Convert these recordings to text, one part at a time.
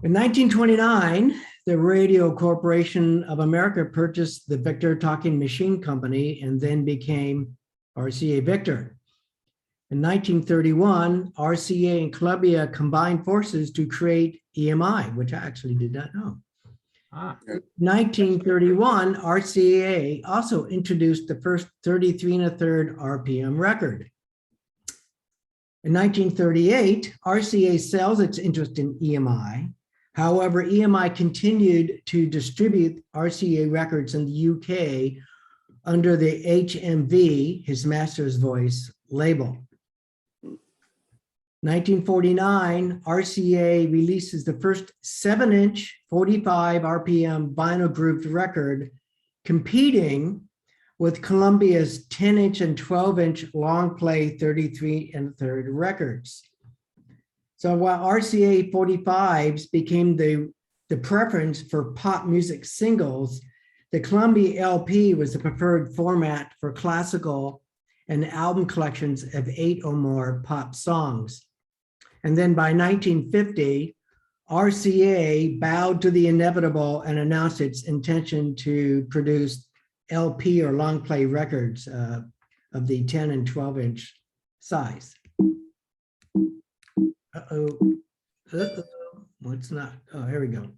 In 1929, the Radio Corporation of America purchased the Victor Talking Machine Company and then became RCA Victor. In 1931, RCA and Columbia combined forces to create EMI, which I actually did not know. 1931, RCA also introduced the first 33 1/3 RPM record. In 1938, RCA sells its interest in EMI. However, EMI continued to distribute RCA records in the UK under the HMV, his master's voice, label. 1949, RCA releases the first 7-inch 45 RPM vinyl grooved record, competing with Columbia's 10-inch and 12-inch long play 33 1/3 records. So while RCA 45s became the preference for pop music singles, the Columbia LP was the preferred format for classical and album collections of 8 or more pop songs. And then by 1950, RCA bowed to the inevitable and announced its intention to produce LP or long play records of the 10 and 12-inch size. What's not? Oh, here we go.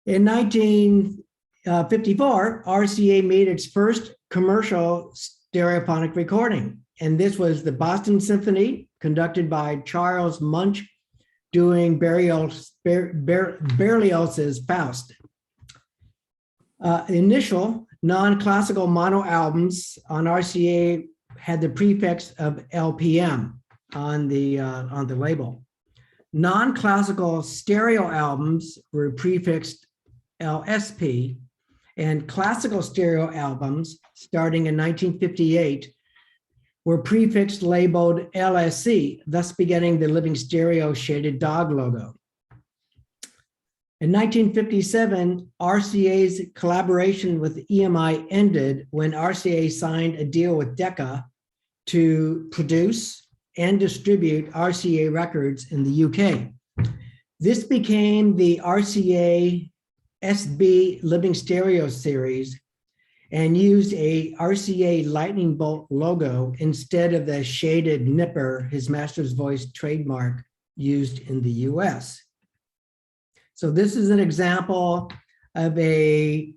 In 1954, RCA made its first commercial stereophonic recording, and this was the Boston Symphony, conducted by Charles Munch, doing Berlioz's Faust. Initial non-classical mono albums on RCA had the prefix of LPM on the label. Non-classical stereo albums were prefixed LSP, and classical stereo albums, starting in 1958, were prefixed labeled LSC, thus beginning the Living Stereo Shaded Dog logo. In 1957, RCA's collaboration with EMI ended when RCA signed a deal with Decca to produce and distribute RCA records in the UK. This became the RCA SB Living Stereo series and used a RCA lightning bolt logo instead of the shaded nipper, his master's voice trademark, used in the US. So this is an example of a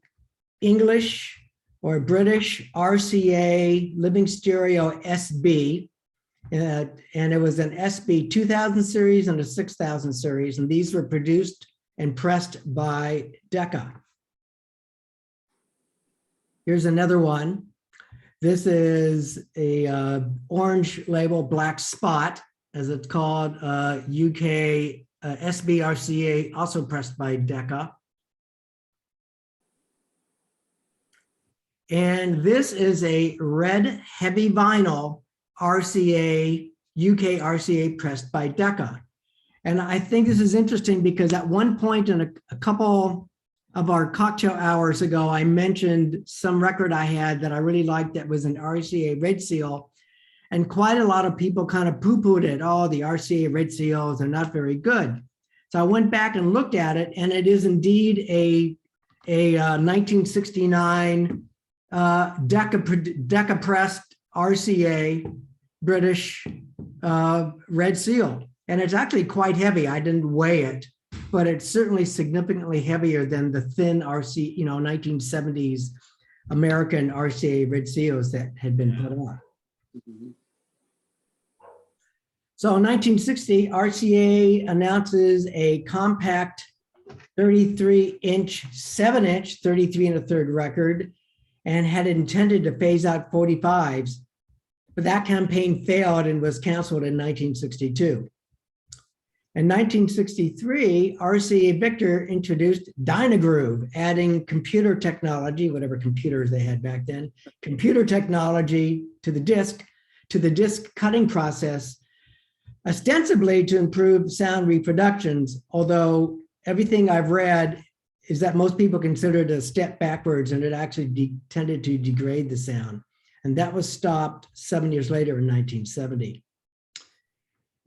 English or British RCA Living Stereo SB, and it was an SB 2000 series and a 6000 series, and these were produced and pressed by Decca. Here's another one. This is a orange label, Black Spot, as it's called, UK SBRCA, also pressed by Decca. And this is a red heavy vinyl RCA, UK RCA pressed by Decca. And I think this is interesting because at one point in a couple of our cocktail hours ago, I mentioned some record I had that I really liked that was an RCA Red Seal. And quite a lot of people kind of poo-pooed it. Oh, the RCA Red Seals are not very good. So I went back and looked at it, and it is indeed a 1969 Decca pressed RCA British Red Seal. And it's actually quite heavy. I didn't weigh it, but it's certainly significantly heavier than the thin RC, 1970s American RCA Red Seals that had been put on. So in 1960, RCA announces a compact 33-inch, 7-inch, 33 1/3 record, and had intended to phase out 45s, but that campaign failed and was canceled in 1962. In 1963, RCA Victor introduced Dynagroove, adding computer technology, whatever computers they had back then, computer technology to the disc cutting process, ostensibly to improve sound reproductions, although everything I've read is that most people consider it a step backwards, and it actually tended to degrade the sound. And that was stopped 7 years later in 1970.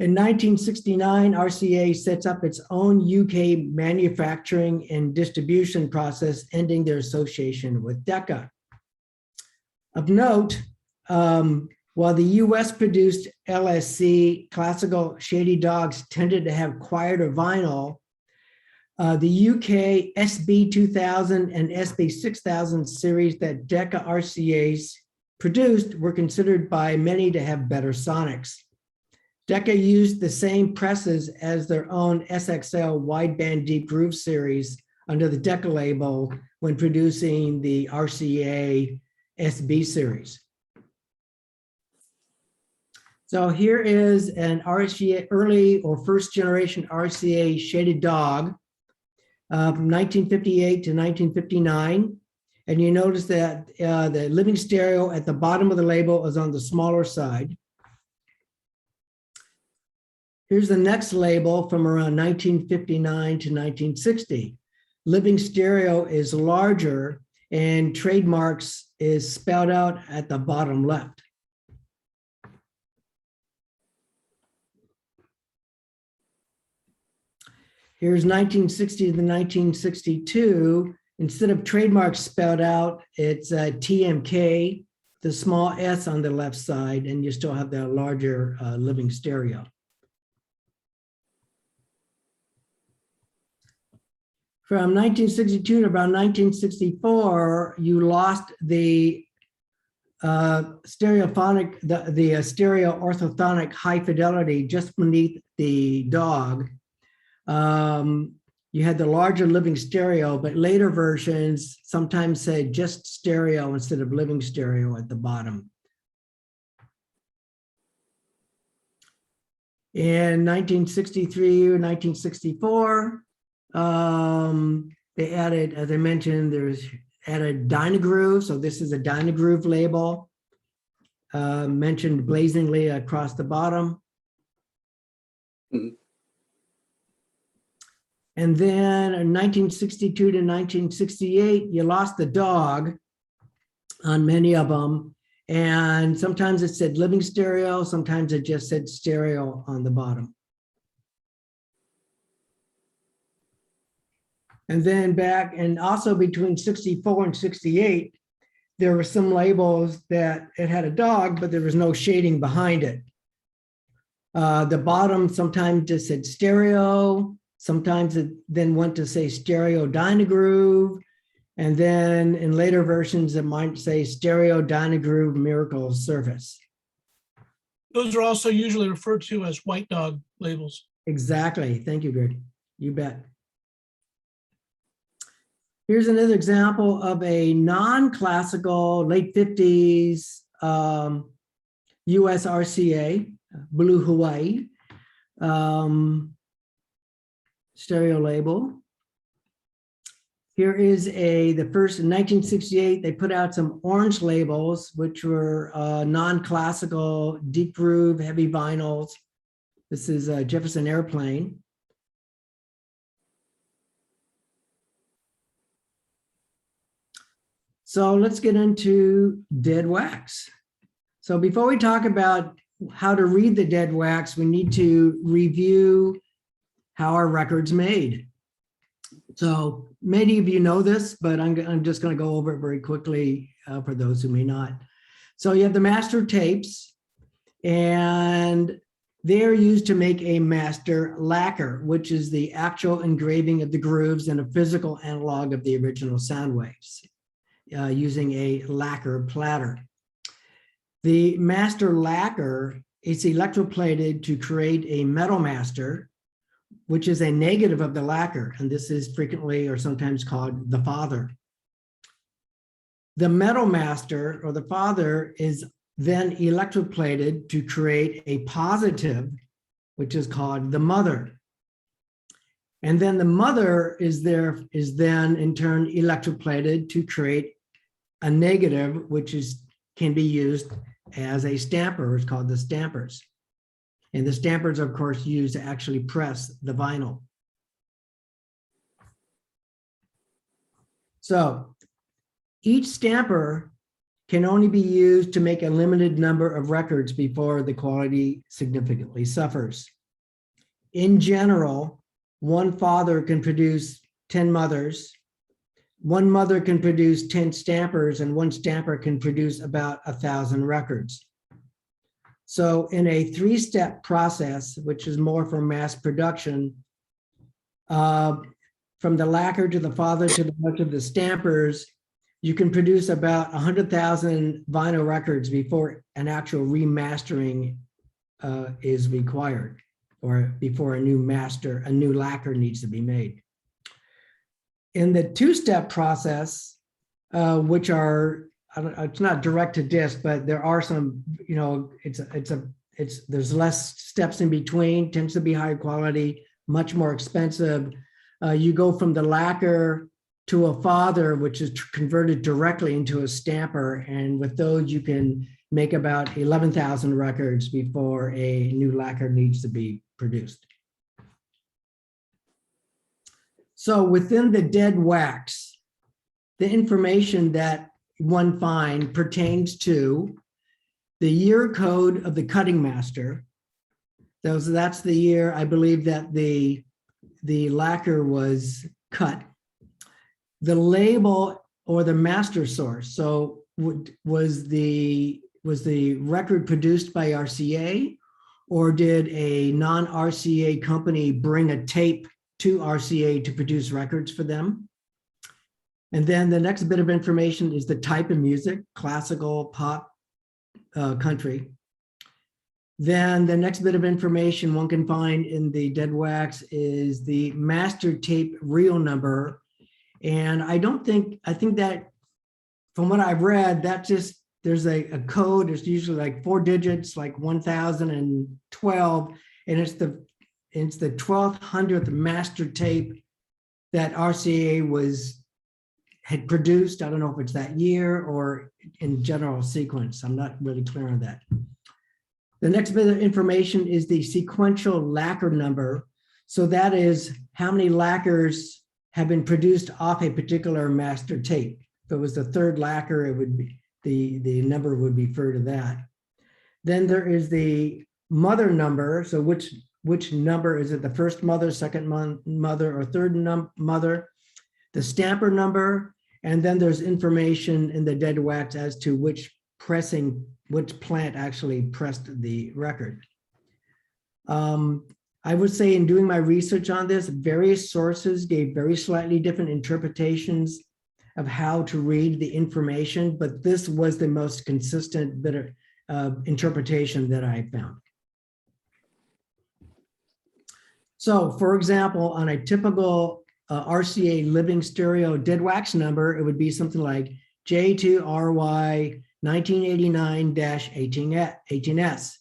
In 1969, RCA sets up its own UK manufacturing and distribution process, ending their association with Decca. Of note, while the US produced LSC classical shady dogs tended to have quieter vinyl, the UK SB2000 and SB6000 series that Decca RCAs produced were considered by many to have better sonics. Decca used the same presses as their own SXL wideband deep groove series under the Decca label when producing the RCA SB series. So here is an RCA early or first generation RCA Shaded Dog from 1958 to 1959. And you notice that the living stereo at the bottom of the label is on the smaller side. Here's the next label from around 1959 to 1960. Living stereo is larger and trademarks is spelled out at the bottom left. Here's 1960 to 1962. Instead of trademarks spelled out, it's TMK, the small s on the left side, and you still have the larger living stereo. From 1962 to about 1964, you lost the stereophonic, the stereo orthophonic high fidelity just beneath the dog. You had the larger living stereo, but later versions sometimes said just stereo instead of living stereo at the bottom. In 1963 or 1964, they added, as I mentioned, there's added Dynagroove. So this is a Dynagroove label mentioned blazingly across the bottom. Mm-hmm. And then in 1962 to 1968, you lost the dog on many of them. And sometimes it said living stereo, sometimes it just said stereo on the bottom. And then back, and also between 64 and 68, there were some labels that it had a dog, but there was no shading behind it. The bottom sometimes just said stereo, sometimes it then went to say stereo Dynagroove, and then in later versions, it might say stereo Dynagroove Miracle Surface. Those are also usually referred to as white dog labels. Exactly. Thank you, Greg. You bet. Here's another example of a non-classical late 50s US RCA, Blue Hawaii, stereo label. Here is the first in 1968, they put out some orange labels, which were non-classical, deep groove, heavy vinyls. This is a Jefferson Airplane. So let's get into dead wax. So before we talk about how to read the dead wax, we need to review how our record's made. So many of you know this, but I'm just going to go over it very quickly for those who may not. So you have the master tapes, and they're used to make a master lacquer, which is the actual engraving of the grooves and a physical analog of the original sound waves using a lacquer platter. The master lacquer is electroplated to create a metal master, which is a negative of the lacquer, and this is frequently or sometimes called the father. The metal master, or the father, is then electroplated to create a positive, which is called the mother. And then the mother is then in turn electroplated to create a negative, which can be used as a stamper. It's called the stampers. And the stampers, of course, used to actually press the vinyl. So each stamper can only be used to make a limited number of records before the quality significantly suffers. In general, one father can produce 10 mothers, one mother can produce 10 stampers, and one stamper can produce about 1,000 records. So in a 3-step process, which is more for mass production, from the lacquer to the father to the bunch of the stampers, you can produce about 100,000 vinyl records before an actual remastering is required, or before a new lacquer needs to be made. In the 2-step process, which are, it's not direct to disc, but there are some, you know, there's less steps in between, tends to be high quality, much more expensive. You go from the lacquer to a father, which is converted directly into a stamper. And with those, you can make about 11,000 records before a new lacquer needs to be produced. So within the dead wax, the information that one finds pertains to the year code of the cutting master. That's the year, I believe, that the lacquer was cut. The label or the master source. So was the record produced by RCA, or did a non-RCA company bring a tape to RCA to produce records for them? And then the next bit of information is the type of music, classical, pop, country. Then the next bit of information one can find in the dead wax is the master tape reel number. And I think that from what I've read, that just, there's a code, there's usually like 4 digits, like 1012, and it's the 1200th master tape that RCA had produced. I don't know if it's that year or in general sequence. I'm not really clear on that. The next bit of information is the sequential lacquer number. So that is how many lacquers have been produced off a particular master tape. If it was the 3rd lacquer, it would be, the number would refer to that. Then there is the mother number. So which number is it? The first mother, second mother, or third mother? The stamper number, and then there's information in the dead wax as to which plant actually pressed the record. I would say in doing my research on this, various sources gave very slightly different interpretations of how to read the information, but this was the most consistent bit of interpretation that I found. So for example, on a typical RCA living stereo dead wax number, it would be something like J2RY 1989-18S.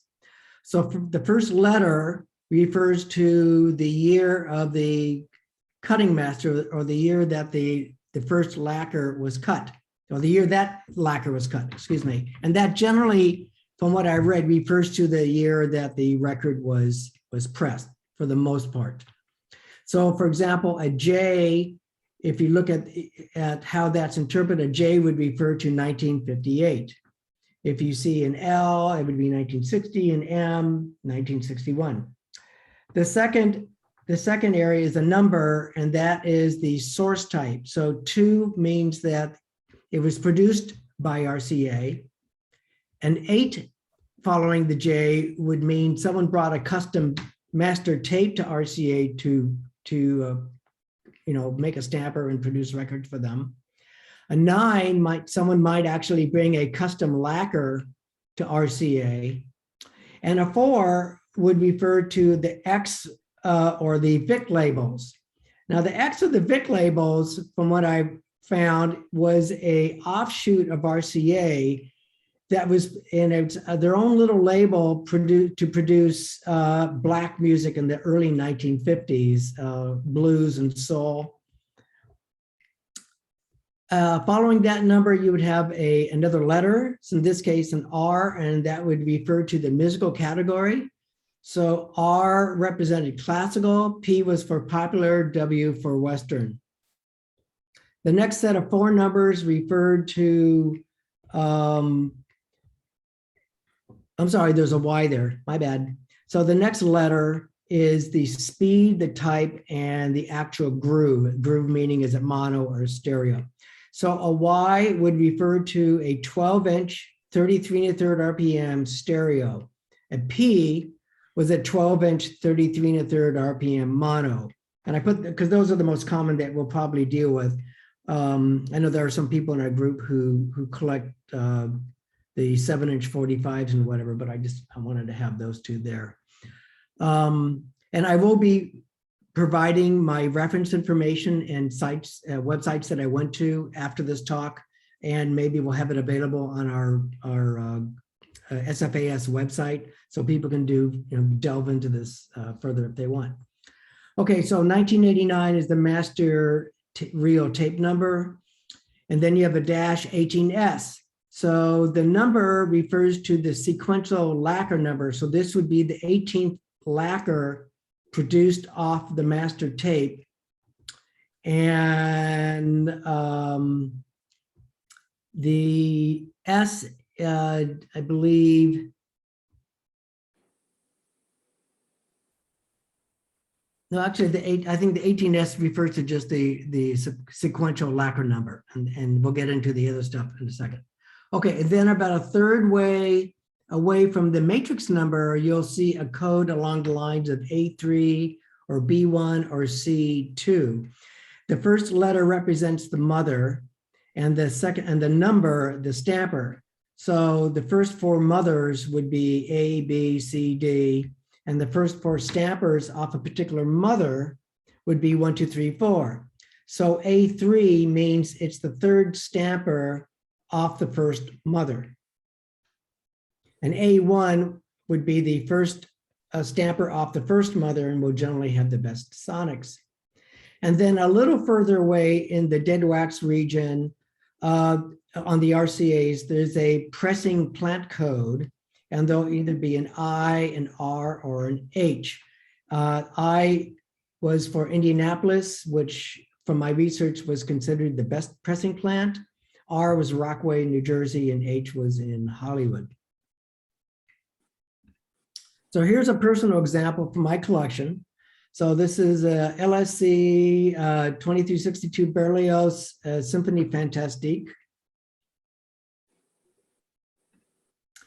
So the first letter refers to the year of the cutting master, or the year that the first lacquer was cut, or the year that lacquer was cut, excuse me. And that generally, from what I read, refers to the year that the record was pressed for the most part. So for example, a J, if you look at how that's interpreted, a J would refer to 1958. If you see an L, it would be 1960, and M, 1961. The second area is a number, and that is the source type. So 2 means that it was produced by RCA. An 8 following the J would mean someone brought a custom master tape to RCA to make a stamper and produce records for them. A 9 someone might actually bring a custom lacquer to RCA, and a 4 would refer to the X or the VIC labels. Now the X of the VIC labels, from what I found, was a offshoot of RCA that was in their own little label to produce black music in the early 1950s, blues and soul. Following that number, you would have another letter, so in this case an R, and that would refer to the musical category. So R represented classical, P was for popular, W for Western. The next set of 4 numbers referred to I'm sorry, there's a Y there, my bad. So the next letter is the speed, the type, and the actual groove. Groove meaning is it mono or stereo. So a Y would refer to a 12-inch, 33 1/3 RPM stereo. A P was a 12-inch, 33 1/3 RPM mono. And I put, because those are the most common that we'll probably deal with. I know there are some people in our group who collect the 7-inch 45s and whatever, but I wanted to have those two there. And I will be providing my reference information and sites, websites that I went to after this talk, and maybe we'll have it available on our SFAS website, so people can delve into this further if they want. Okay, so 1989 is the master reel tape number, and then you have a -18S. So the number refers to the sequential lacquer number. So this would be the 18th lacquer produced off the master tape. And the S, I believe, no, actually I think the 18S refers to just the sequential lacquer number, and we'll get into the other stuff in a second. Okay, and then about a third way away from the matrix number, you'll see a code along the lines of A3 or B1 or C2. The first letter represents the mother, and the second, and the number, the stamper. So the first 4 mothers would be A, B, C, D, and the first 4 stampers off a particular mother would be 1, 2, 3, 4. So A3 means it's the third stamper off the first mother. And A1 would be the first stamper off the first mother, and will generally have the best sonics. And then a little further away in the dead wax region, on the RCAs, there's a pressing plant code, and there'll either be an I, an R, or an H. I was for Indianapolis, which from my research was considered the best pressing plant. R was Rockaway, New Jersey, and H was in Hollywood. So here's a personal example from my collection. So this is a LSC 2362 Berlioz Symphony Fantastique.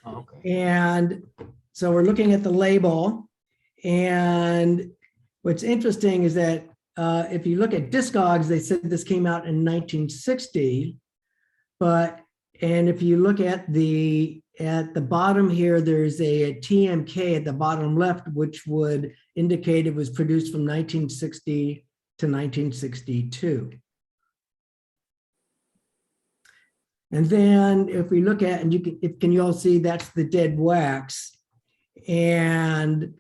Okay. And so we're looking at the label, and what's interesting is that if you look at Discogs, they said this came out in 1960, and if you look at the bottom here, there's a TMK at the bottom left, which would indicate it was produced from 1960 to 1962. And then if we look at, and can you all see that's the dead wax, and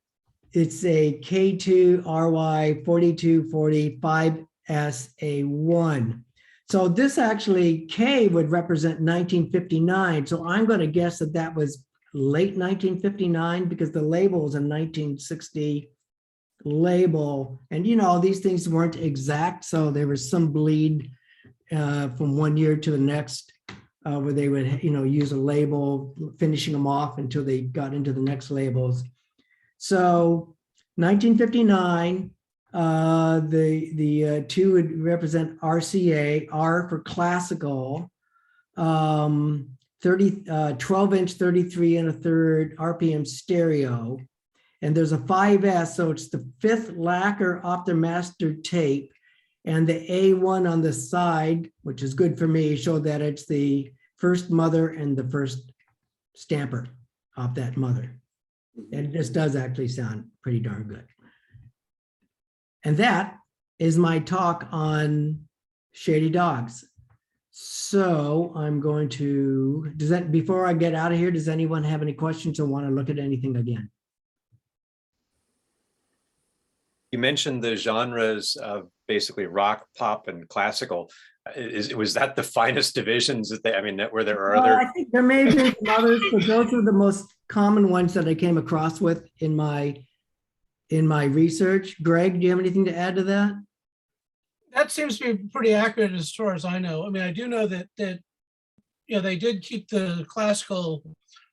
it's a K2RY 4240 5SA1. So this actually, K would represent 1959. So I'm going to guess that that was late 1959, because the label is a 1960 label. And these things weren't exact, so there was some bleed from one year to the next, where they would use a label, finishing them off until they got into the next labels. So 1959, the 2 would represent RCA, R for classical, 12-inch 33 1/3 RPM stereo. And there's a 5S, so it's the 5th lacquer off the master tape. And the A1 on the side, which is good for me, show that it's the first mother and the first stamper off that mother. And this does actually sound pretty darn good. And that is my talk on Shady Dogs. So I'm going to, before I get out of here, does anyone have any questions or want to look at anything again? You mentioned the genres of basically rock, pop, and classical. Was that the finest divisions that where there are other? I think there may have been some others, but those are the most common ones that I came across with in my research. Greg, do you have anything to add to that? That seems to be pretty accurate as far as I know. I mean, I do know that they did keep the classical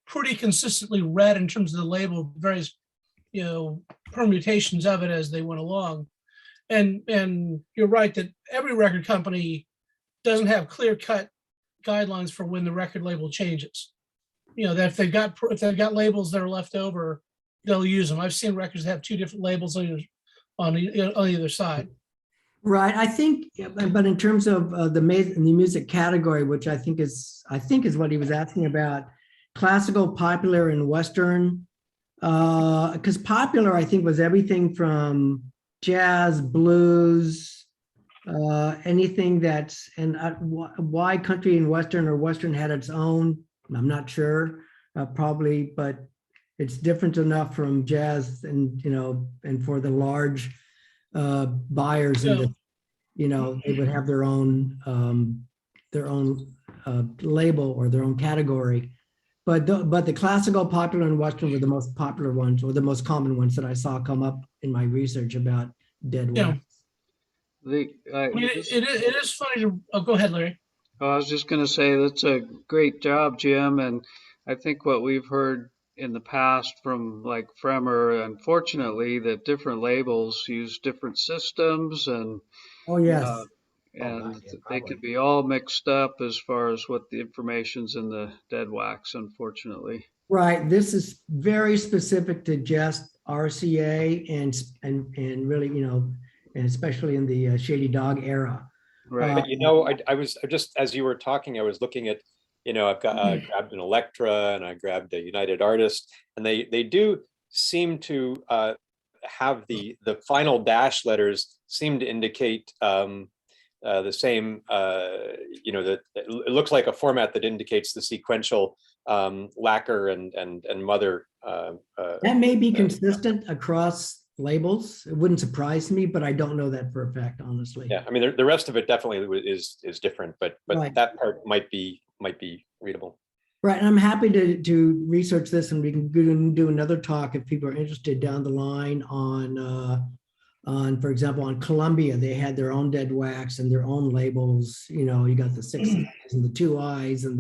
pretty consistently red in terms of the label, various, permutations of it as they went along. And you're right that every record company doesn't have clear-cut guidelines for when the record label changes. That if they've got labels that are left over, they'll use them. I've seen records that have two different labels on either side. Right. I think, but in terms of the music category, which I think is what he was asking about, classical, popular, and Western. Because popular, I think, was everything from jazz, blues, anything that's, and why country and Western or Western had its own, I'm not sure, probably, but it's different enough from jazz and, and for the large buyers in the, they would have their own label or their own category. But the classical, popular, and Western were the most popular ones, or the most common ones that I saw come up in my research about Dead Wax. It is funny to. Oh, go ahead, Larry. I was just going to say that's a great job, Jim. And I think what we've heard in the past from like Fremer, unfortunately, that different labels use different systems, and Oh yes. They could be all mixed up as far as what the information's in the Dead Wax, unfortunately. Right. This is very specific to just RCA and really, and especially in the Shady Dog era. Right. I was just, as you were talking, I was looking at, I've got grabbed an Electra and I grabbed a United Artist, and they do seem to have the final dash letters seem to indicate the same, that it looks like a format that indicates the sequential lacquer and mother. That may be consistent across labels. It wouldn't surprise me, but I don't know that for a fact, honestly. Yeah, I mean, the rest of it definitely is different, but Right. That part might be readable. Right, and I'm happy to research this, and we can do another talk if people are interested down the line on, for example, on Columbia. They had their own Dead Wax and their own labels. You got the 6 eyes and the 2 eyes and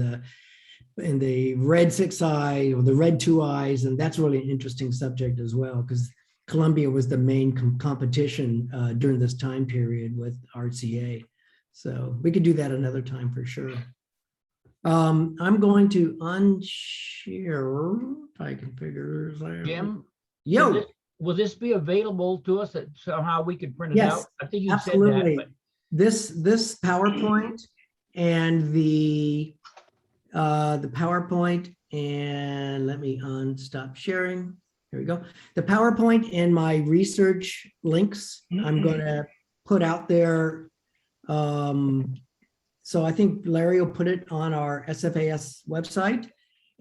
the red 6 eye or the red 2 eyes, and that's really an interesting subject as well, because Columbia was the main competition during this time period with RCA. So we could do that another time for sure. I'm going to unshare. I can figure. Jim, Yo. will this be available to us that somehow we could print it Yes, out? I think you absolutely. said that. This PowerPoint and the PowerPoint, and let me stop sharing. Here we go. The PowerPoint and my research links, I'm going to put out there. So I think Larry will put it on our SFAS website.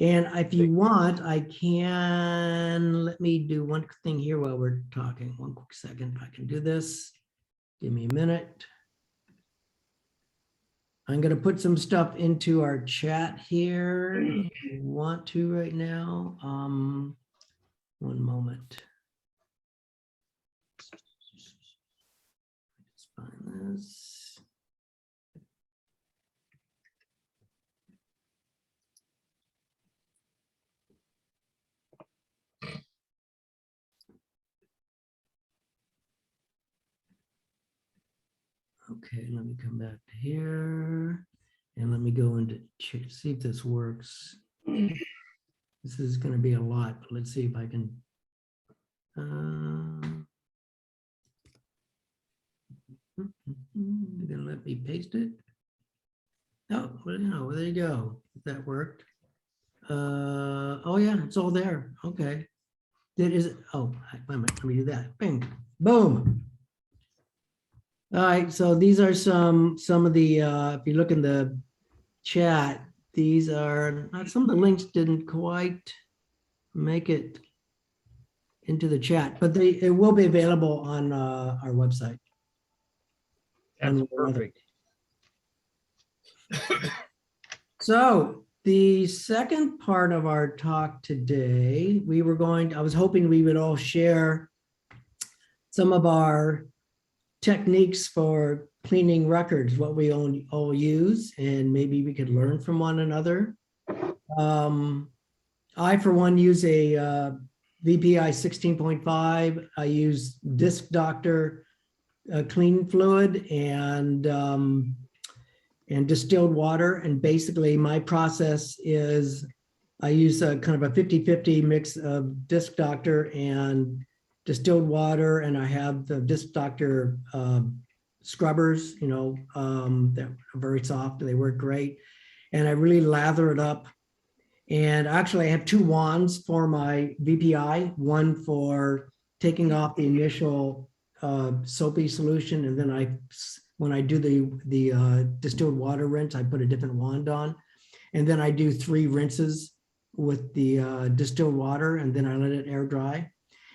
And if you want, I can, let me do one thing here while we're talking. One quick second, if I can do this. Give me a minute. I'm going to put some stuff into our chat here if you want to right now. One moment. Let's find this. Okay, let me come back to here and let me go into see if this works. This is going to be a lot, but let's see if I can. You're going to let me paste it? Oh, well, there you go. That worked. Oh yeah, it's all there. Okay. That is, oh, wait a minute, let me do that. Bing, boom. All right, so these are some of the, if you look in the chat, these are, some of the links didn't quite make it into the chat, but it will be available on our website. That's perfect. So the second part of our talk today, I was hoping we would all share some of our techniques for cleaning records, what we all use, and maybe we could learn from one another. I, for one, use a VPI 16.5. I use Disc Doctor clean fluid and distilled water. And basically my process is I use a kind of a 50-50 mix of Disc Doctor and distilled water. And I have the Disc Doctor scrubbers, you know, that are very soft and they work great. And I really lather it up. And actually I have 2 wands for my VPI, one for taking off the initial soapy solution. And then when I do the distilled water rinse, I put a different wand on. And then I do 3 rinses with the distilled water, and then I let it air dry.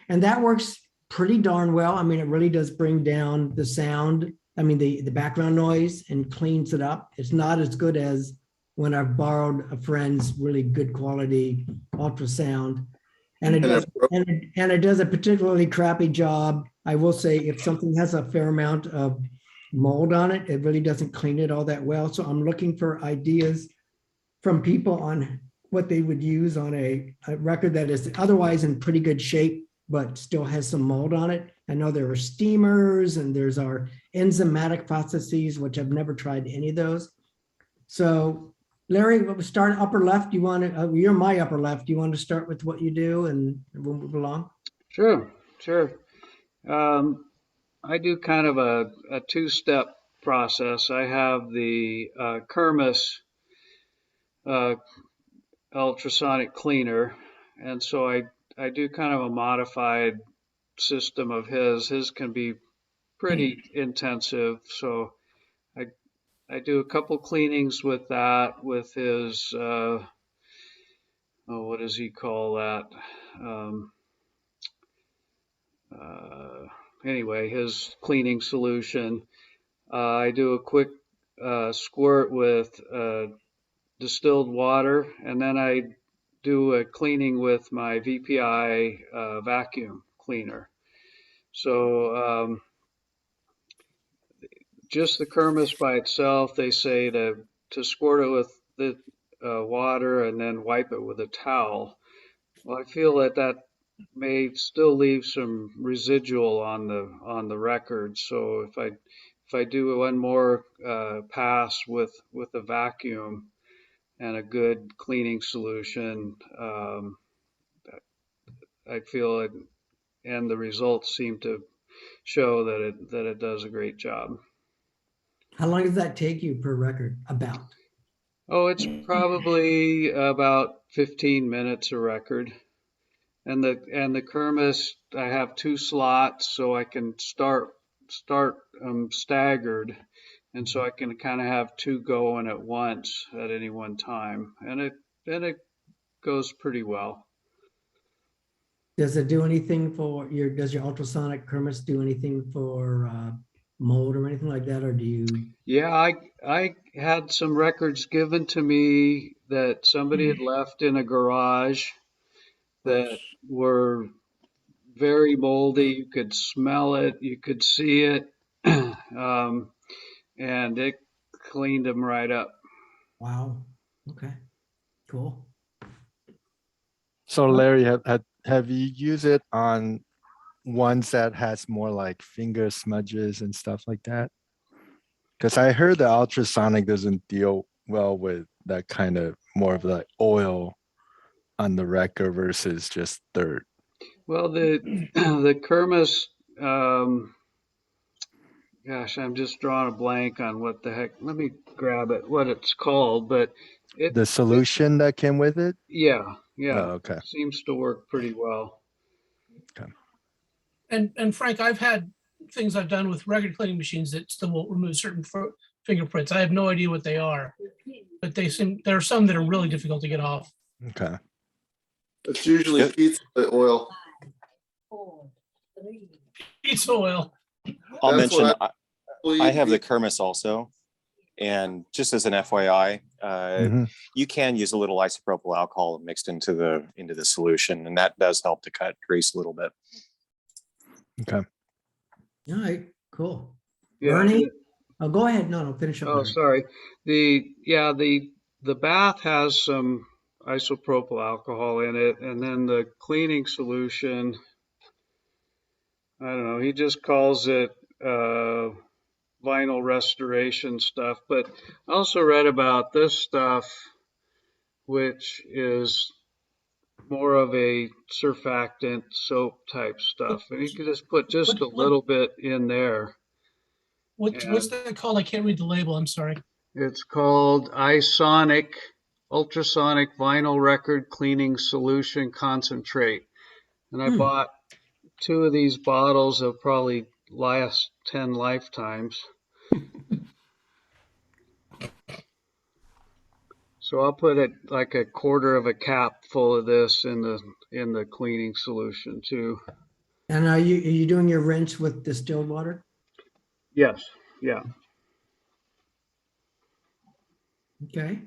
And that works pretty darn well. I mean, it really does bring down the sound. I mean, the background noise, and cleans it up. It's not as good as when I've borrowed a friend's really good quality ultrasound. And it does a particularly crappy job. I will say, if something has a fair amount of mold on it, it really doesn't clean it all that well. So I'm looking for ideas from people on what they would use on a record that is otherwise in pretty good shape, but still has some mold on it. I know there are steamers and there's our enzymatic processes, which I've never tried any of those. So Larry, we'll start upper left. You want to, you're my upper left. You want to start with what you do and we'll move along? Sure. I do kind of a 2-step process. I have the Kermis ultrasonic cleaner. And so I do kind of a modified system of his. His can be pretty intensive. So I do a couple cleanings with that, with his, what does he call that? Anyway, his cleaning solution. I do a quick squirt with distilled water, and then I do a cleaning with my VPI vacuum cleaner. So just the Kermis by itself, they say to squirt it with the water and then wipe it with a towel. Well, I feel that may still leave some residual on the record. So if I do one more pass with a vacuum and a good cleaning solution, I feel it, and the results seem to show that it does a great job. How long does that take you per record? About? Oh, it's probably about 15 minutes a record. And the Kermis, I have 2 slots, so I can start staggered, and so I can kind of have 2 going at once at any one time, and it goes pretty well. Does it do anything for does your ultrasonic Kermis do anything for mold or anything like that, or do you? Yeah, I had some records given to me that somebody had left in a garage that were very moldy. You could smell it, you could see it, and it cleaned them right up. Wow. Okay. Cool. So Larry, have you used it on ones that has more like finger smudges and stuff like that? Because I heard the ultrasonic doesn't deal well with that kind of more of like oil on the record versus just dirt. Well, the Kermis, gosh, I'm just drawing a blank on what the heck. Let me grab it, what it's called, but The solution that came with it? yeah, Oh, okay. seems to work pretty well. Okay. And Frank, I've had things I've done with record cleaning machines that still won't remove certain fingerprints. I have no idea what they are, but there are some that are really difficult to get off. Okay. It's usually pizza oil. Pizza oil. I'll That's mention what I have the Kermis also, and just as an FYI, you can use a little isopropyl alcohol mixed into the solution, and that does help to cut grease a little bit. Okay. All right. Cool. Yeah. Bernie? Oh, go ahead. No, finish up, Oh, Larry. sorry. The bath has some isopropyl alcohol in it, and then the cleaning solution, I don't know, he just calls it vinyl restoration stuff. But I also read about this stuff, which is more of a surfactant soap type stuff. And you can just put just a little bit in there. What's And that called? I can't read the label. I'm sorry. it's called Isonic Ultrasonic Vinyl Record Cleaning Solution Concentrate. And I bought 2 of these bottles. They'll probably last 10 lifetimes. So I'll put it like a quarter of a cap full of this in the cleaning solution too. And are you doing your rinse with distilled water? Yes, yeah. Okay.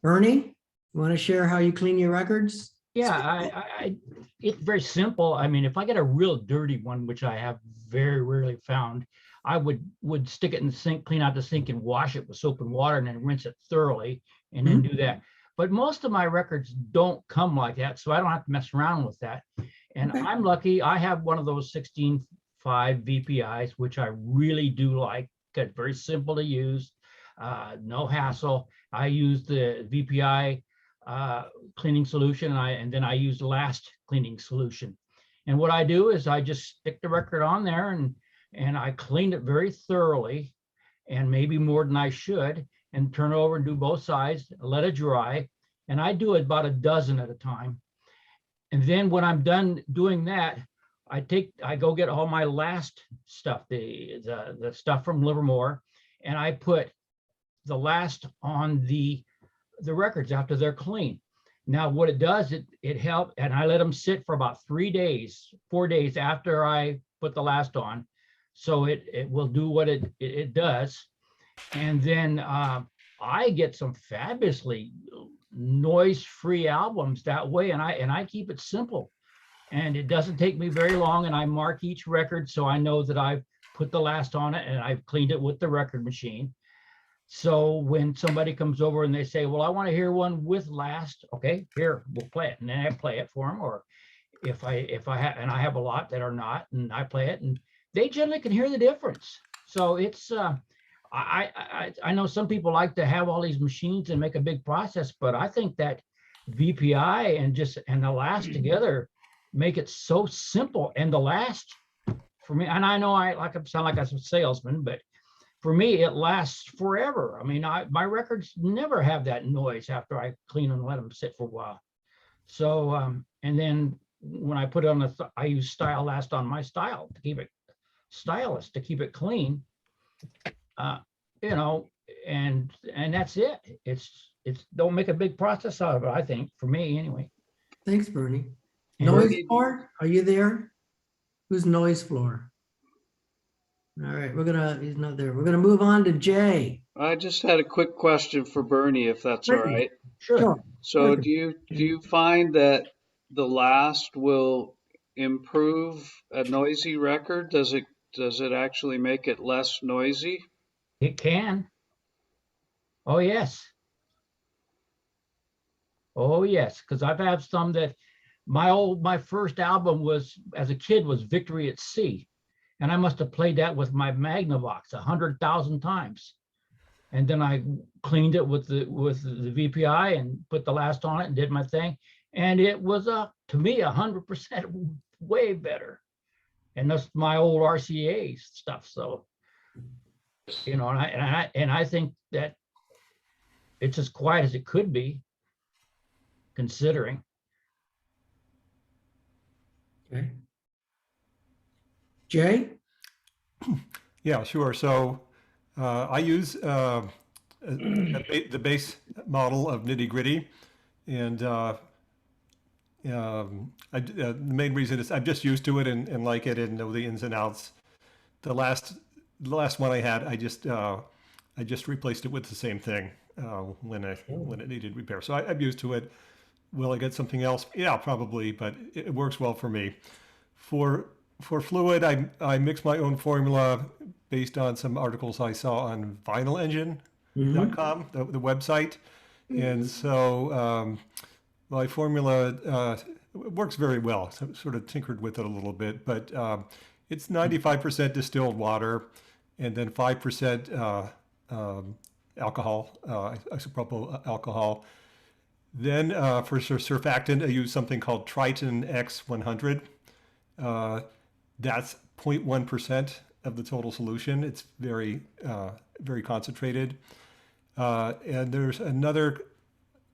Bernie, you want to share how you clean your records? Yeah, it's very simple. I mean, if I get a real dirty one, which I have very rarely found, I would stick it in the sink, clean out the sink and wash it with soap and water and then rinse it thoroughly and then do that. But most of my records don't come like that, so I don't have to mess around with that. And Okay. I'm lucky, I have one of those 16.5 VPIs, which I really do like. It's very simple to use, no hassle. I use the VPI cleaning solution, and then I use the last cleaning solution. And what I do is I just stick the record on there and I clean it very thoroughly, and maybe more than I should, and turn it over and do both sides, let it dry. And I do about a dozen at a time. And then when I'm done doing that, I go get all my last stuff, the stuff from Livermore, and I put the last on the records after they're clean. Now, what it does, it helps, and I let them sit for about 4 days after I put the last on. So it will do what it does. And then I get some fabulously noise-free albums that way, and I keep it simple. And it doesn't take me very long, and I mark each record so I know that I've put the last on it and I've cleaned it with the record machine. So when somebody comes over and they say, well, I want to hear one with last, okay, here, we'll play it. And then I play it for them. Or if I have a lot that are not, and I play it, and they generally can hear the difference. So it's, I know some people like to have all these machines and make a big process, but I think that VPI and the last together make it so simple. And the last for me, and I know I sound like I'm a salesman, but for me, it lasts forever. I mean, my records never have that noise after I clean them and let them sit for a while. So, and then when I put it on I use Style Last on my style to keep it stylish, to keep it clean. You know, and that's it. It's don't make a big process out of it, I think, for me anyway. Thanks, Bernie. And Noise floor, are you there? Who's noise floor? All right, he's not there. We're gonna move on to Jay. I just had a quick question for Bernie, if that's all right. Sure. So Sure. do you find that the last will improve a noisy record? Does it actually make it less noisy? It can. Oh, yes. Oh, yes, because I've had some that my first album was, as a kid, was Victory at Sea. And I must have played that with my Magnavox 100,000 times. And then I cleaned it with the VPI and put the last on it and did my thing. And it was, to me, 100% way better. And that's my old RCA stuff. So, you know, and I think that it's as quiet as it could be, considering. Okay. Jay? Yeah, sure. So I use the base model of Nitty Gritty, and the main reason is I'm just used to it and like it and know the ins and outs. The last one I had, I just replaced it with the same thing when it needed repair. So I'm used to it. Will I get something else? Yeah, probably, but it works well for me. For for fluid, I mix my own formula based on some articles I saw on vinyl-engine.com, the website. And so my formula works very well. So sort of tinkered with it a little bit, but it's 95% distilled water and then 5% alcohol, isopropyl alcohol. Then for surfactant, I use something called Triton X100. That's 0.1% of the total solution. It's very, very concentrated. And there's another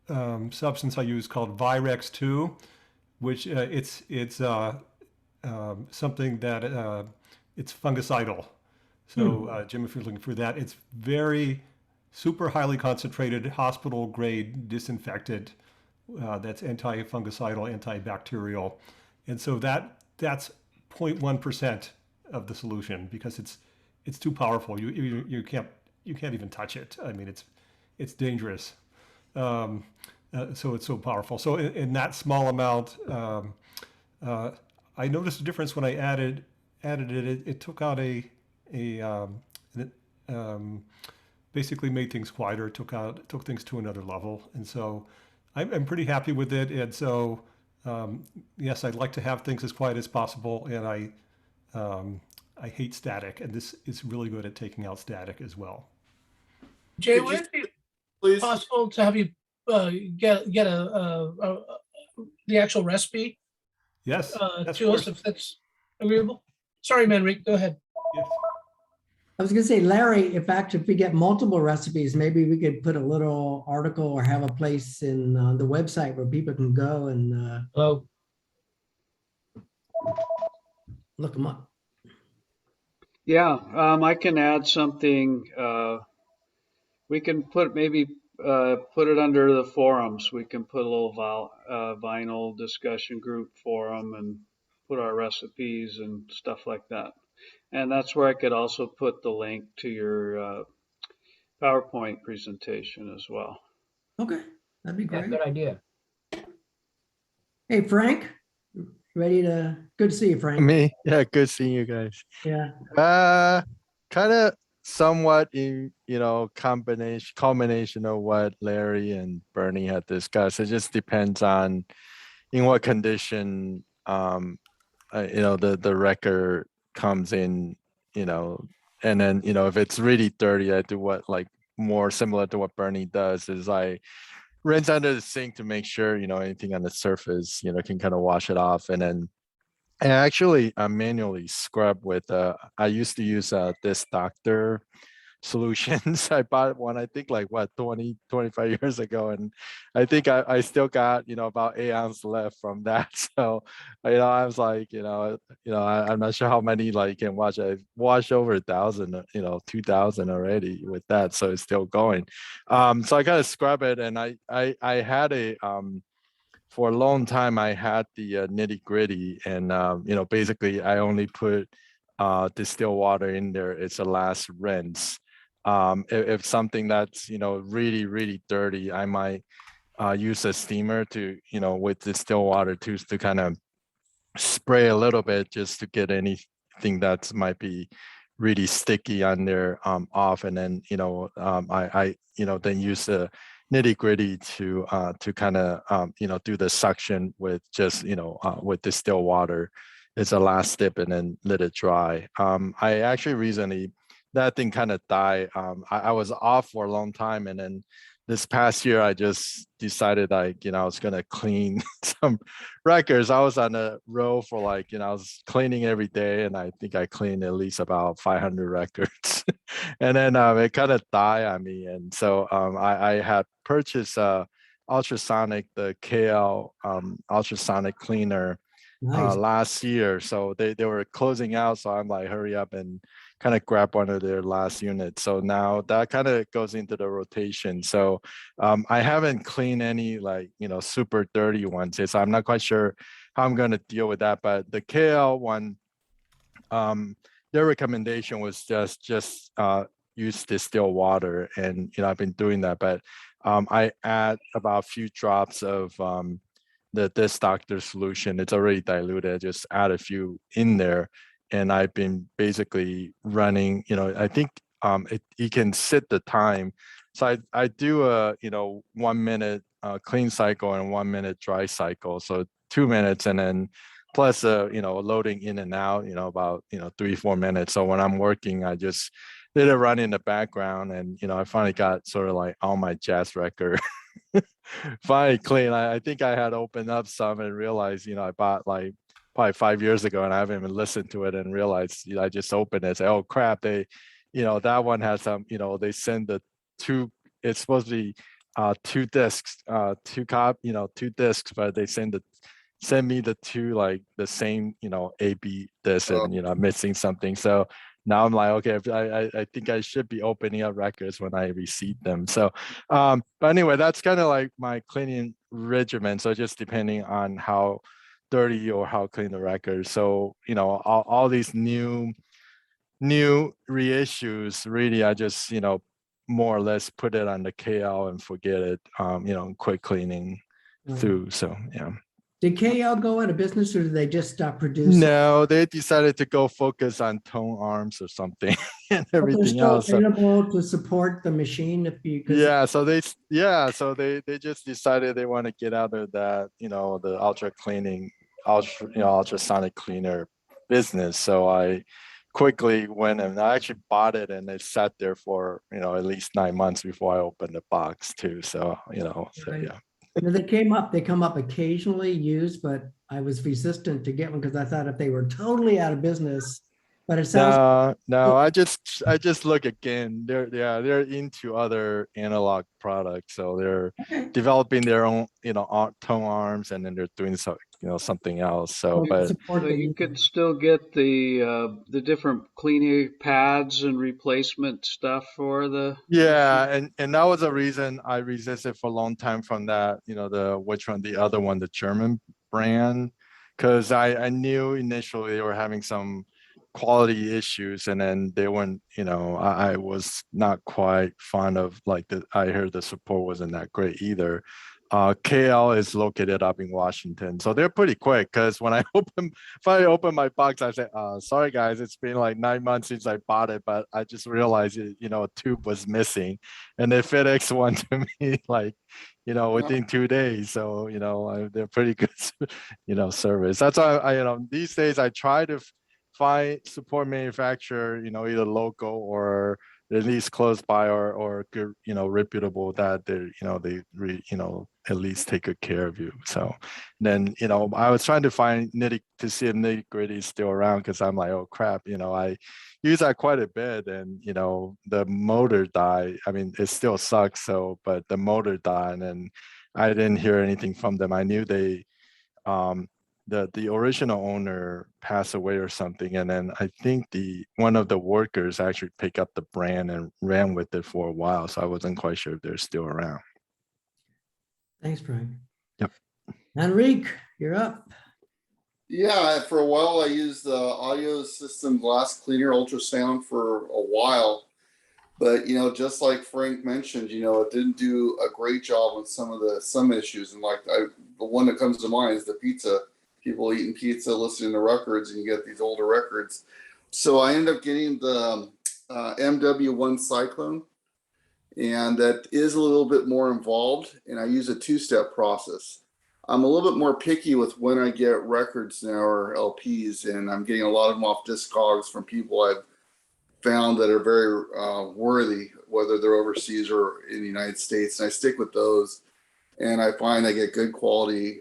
substance I use called Virex2, which it's something that it's fungicidal. So Jim, if you're looking for that, it's very super highly concentrated hospital grade disinfectant that's anti-fungicidal, antibacterial. And so that's 0.1% of the solution because it's too powerful. You can't even touch it. I mean, it's dangerous. So it's so powerful. So in that small amount, I noticed a difference when I added it. It took out basically made things quieter, took things to another level. And so I'm pretty happy with it. And so, yes, I'd like to have things as quiet as possible. And I hate static, and this is really good at taking out static as well. Jay, Could you- would it be Please. possible to have you get the actual recipe Yes, of to us course. if that's agreeable? Sorry, Manrique, go ahead. Yes. I was gonna say, Larry, if we get multiple recipes, maybe we could put a little article or have a place in the website where people can go and Hello. look them up. Yeah, I can add something. We can put it under the forums. We can put a little vinyl discussion group forum and put our recipes and stuff like that. And that's where I could also put the link to your PowerPoint presentation as well. Okay, that'd be Yeah, great. good idea. Hey, Frank, good to see you, Frank. Me, yeah, good seeing you guys. Yeah. Kind of somewhat in, combination of what Larry and Bernie had discussed. It just depends on in what condition, the record comes in, and then, if it's really dirty, I do what more similar to what Bernie does is I rinse under the sink to make sure, anything on the surface, can kind of wash it off. And then I actually manually scrub with, I used to use this Doctor solutions. I bought one, I think 20, 25 years ago. And I think I still got, about 8 ounces left from that. So, I was like, I'm not sure how many can wash. I've washed over 1,000, 2,000 already with that. So it's still going. So I got to scrub it. And I had for a long time, I had the nitty gritty and, basically I only put distilled water in there. It's a last rinse. If something that's, really, really dirty, I might use a steamer to, with distilled water to kind of spray a little bit just to get anything that might be really sticky on there off. And then, I then use the nitty gritty to kind of, do the suction with just, with distilled water. It's a last step and then let it dry. I actually recently, that thing kind of died. I was off for a long time. And then this past year, I just decided I was going to clean some records. I was on the road for I was cleaning every day. And I think I cleaned at least about 500 records. And then it kind of died on me. And so I had purchased Ultrasonic, the KL Ultrasonic cleaner Nice. last year. So they were closing out. So I'm like, hurry up and kind of grab one of their last units. So now that kind of goes into the rotation. So I haven't cleaned any super dirty ones. So I'm not quite sure how I'm going to deal with that. But the KL one, their recommendation was just use distilled water. And, I've been doing that. But I add about a few drops of this doctor solution. It's already diluted. Just add a few in there, and I've been basically running. I think you can set the time. So I do a 1 minute clean cycle and 1 minute dry cycle. So 2 minutes, and then plus loading in and out. About 3-4 minutes. So when I'm working, I just let it run in the background, and I finally got sort of like all my jazz record finally clean. I think I had opened up some and realized, I bought like probably 5 years ago, and I haven't even listened to it, and realized, I just opened it and say, oh crap, they, that one has some, they send the two, it's supposed to be 2 discs, 2 discs, but they send me the 2, like the same, AB disc, and I'm missing something. So now I'm like, okay, I think I should be opening up records when I receive them. So, but anyway, that's kind of like my cleaning regimen. So just depending on how dirty or how clean the record. So, all these new reissues, really, I just, more or less put it on the KL and forget it, quick cleaning through. So, yeah. Did KL go out of business, or did they just stop producing? No, they decided to go focus on tone arms or something and But they're everything still else. So, available to support the machine if you. yeah, so they just decided they want to get out of that, the ultrasonic cleaner business. So I quickly went and I actually bought it, and it sat there for at least 9 months before I opened the box too. So so yeah. They come up occasionally used, but I was resistant to get one because I thought if they were totally out of business, but it sounds. No, I just look again. They're into other analog products, so they're developing their own, tone arms, and then they're doing something else. So, but So you could still get the different cleaning pads and replacement stuff for the. yeah, and that was a reason I resisted for a long time from that, the other one, the German brand, because I knew initially they were having some quality issues, and then they weren't, I was not quite fond of, like, I heard the support wasn't that great either. KL is located up in Washington, so they're pretty quick, because when I finally open my box, I say, sorry guys, it's been like 9 months since I bought it, but I just realized a tube was missing, and they FedEx one to me like within 2 days. So they're pretty good service. That's why I these days I try to find support manufacturer, either local or at least close by, or good, reputable, that they at least take good care of you. So then, I was trying to find to see if nitty gritty is still around, because I'm like, oh crap, I use that quite a bit, and the motor died. I mean, it still sucks. So, but the motor died, and I didn't hear anything from them. I knew they the original owner passed away or something, and then I think one of the workers actually picked up the brand and ran with it for a while. So I wasn't quite sure if they're still around. Thanks, Frank. Yep. Enrique, you're up. Yeah, for a while I used the audio system glass cleaner ultrasound for a while, but just like Frank mentioned, it didn't do a great job with some issues, and like the one that comes to mind is the pizza. People eating pizza, listening to records, and you get these older records. So I ended up getting the MW1 Cyclone, and that is a little bit more involved, and I use a 2-step process. I'm a little bit more picky with when I get records now, or LPs, and I'm getting a lot of them off Discogs from people I've found that are very worthy, whether they're overseas or in the United States, and I stick with those. And I find I get good quality.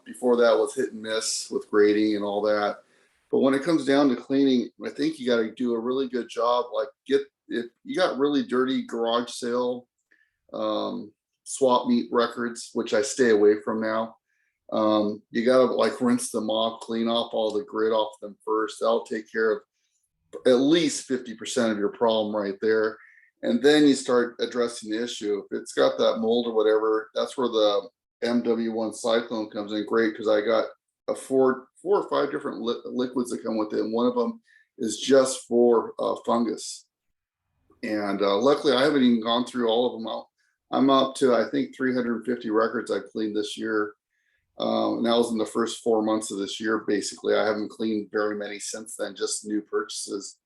Before that was hit and miss with grading and all that. But when it comes down to cleaning, I think you got to do a really good job. Like, if you got really dirty garage sale swap meet records, which I stay away from now, you got to like rinse them off, clean off all the grit off them first. That'll take care of at least 50% of your problem right there. And then you start addressing the issue. If it's got that mold or whatever, that's where the MW1 Cyclone comes in great, because I got four or five different liquids that come with it. And one of them is just for fungus. And luckily, I haven't even gone through all of them. I'm up to, I think, 350 records I cleaned this year. And that was in the first 4 months of this year. Basically, I haven't cleaned very many since then, just new purchases.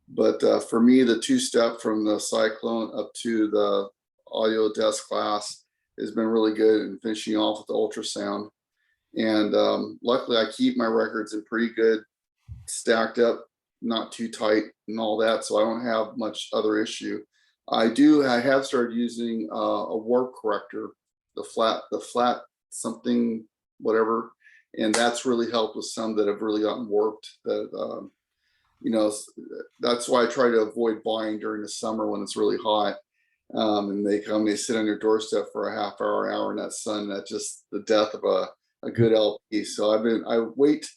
But for me, the two-step from the Cyclone up to the audio desk glass has been really good, and finishing off with the ultrasound. And luckily, I keep my records in pretty good, stacked up, not too tight and all that, so I don't have much other issue. I have started using a warp corrector, the flat something, whatever, and that's really helped with some that have really gotten warped. That you know, that's why I try to avoid buying during the summer when it's really hot. And they sit on your doorstep for a half hour in that sun. That's just the death of a good LP. So I wait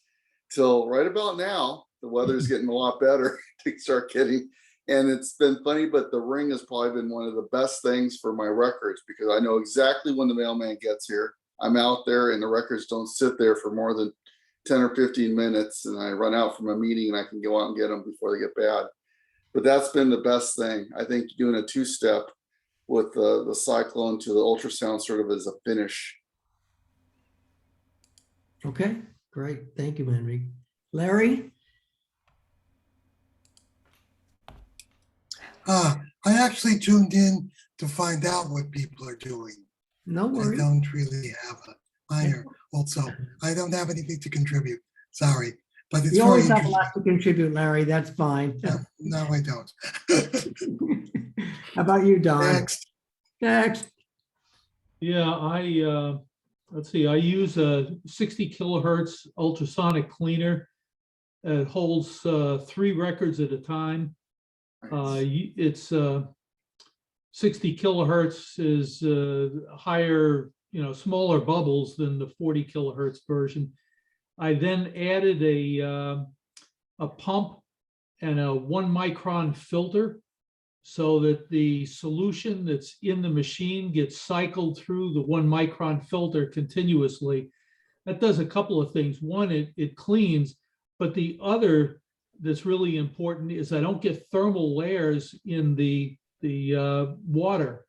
till right about now. The weather's getting a lot better to start getting. And it's been funny, but the ring has probably been one of the best things for my records, because I know exactly when the mailman gets here. I'm out there and the records don't sit there for more than 10 or 15 minutes, and I run out from a meeting and I can go out and get them before they get bad. But that's been the best thing. I think doing a two-step with the Cyclone to the ultrasound sort of as a finish. Okay, great. Thank you, Henry. Larry? I actually tuned in to find out what people are doing. No I worries. don't really have a minor. Also, I don't have anything to contribute. Sorry, but it's You very always have a interesting. lot to contribute, Larry. That's fine. No, I don't. How about you, Don? Next. Yeah, let's see, I use a 60 kilohertz ultrasonic cleaner. It holds 3 records at a time. It's 60 kilohertz is higher, smaller bubbles than the 40 kilohertz version. I then added a pump and a 1 micron filter, so that the solution that's in the machine gets cycled through the 1 micron filter continuously. That does a couple of things. One, it cleans, but the other that's really important is I don't get thermal layers in the water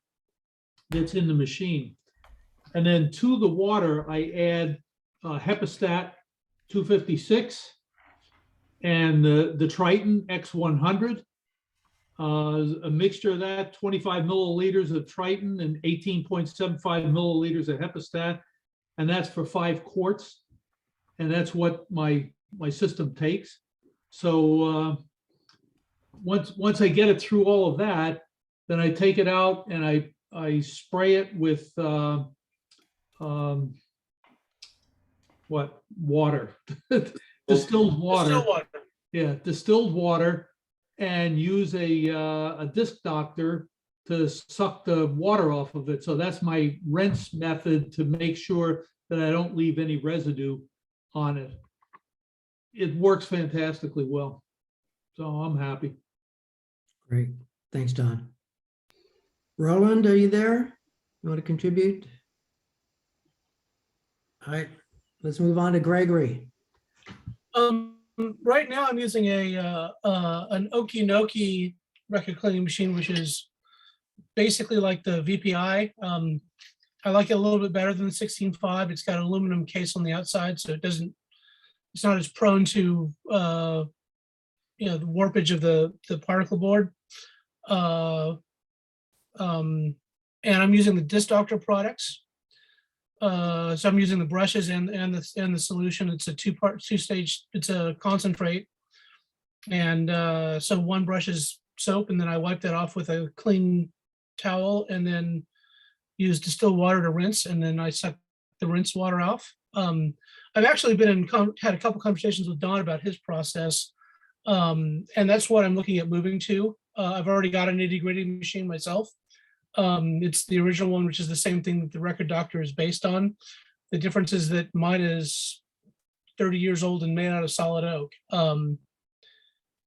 that's in the machine. And then to the water, I add Hepastat 256 and the Triton X100. A mixture of that, 25 milliliters of Triton and 18.75 milliliters of Hepastat, and that's for 5 quarts, and that's what my system takes. So once I get it through all of that, then I take it out and I spray it with water, distilled water. Still water. Yeah, distilled water, and use a disc doctor to suck the water off of it. So that's my rinse method to make sure that I don't leave any residue on it. It works fantastically well. So I'm happy. Great. Thanks, Don. Roland, are you there? You want to contribute? All right, let's move on to Gregory. Right now I'm using an Okinoki record cleaning machine, which is basically like the VPI. I like it a little bit better than the 16.5. It's got an aluminum case on the outside, so it's not as prone to the warpage of the particle board. And I'm using the Disc Doctor products. So I'm using the brushes and the solution. It's a two-stage. It's a concentrate, and so one brush is soap, and then I wipe that off with a clean towel, and then use distilled water to rinse, and then I suck the rinse water off. I've actually had a couple conversations with Don about his process, and that's what I'm looking at moving to. I've already got a nitty-gritty machine myself. It's the original one, which is the same thing that the Record Doctor is based on. The difference is that mine is 30 years old and made out of solid oak. One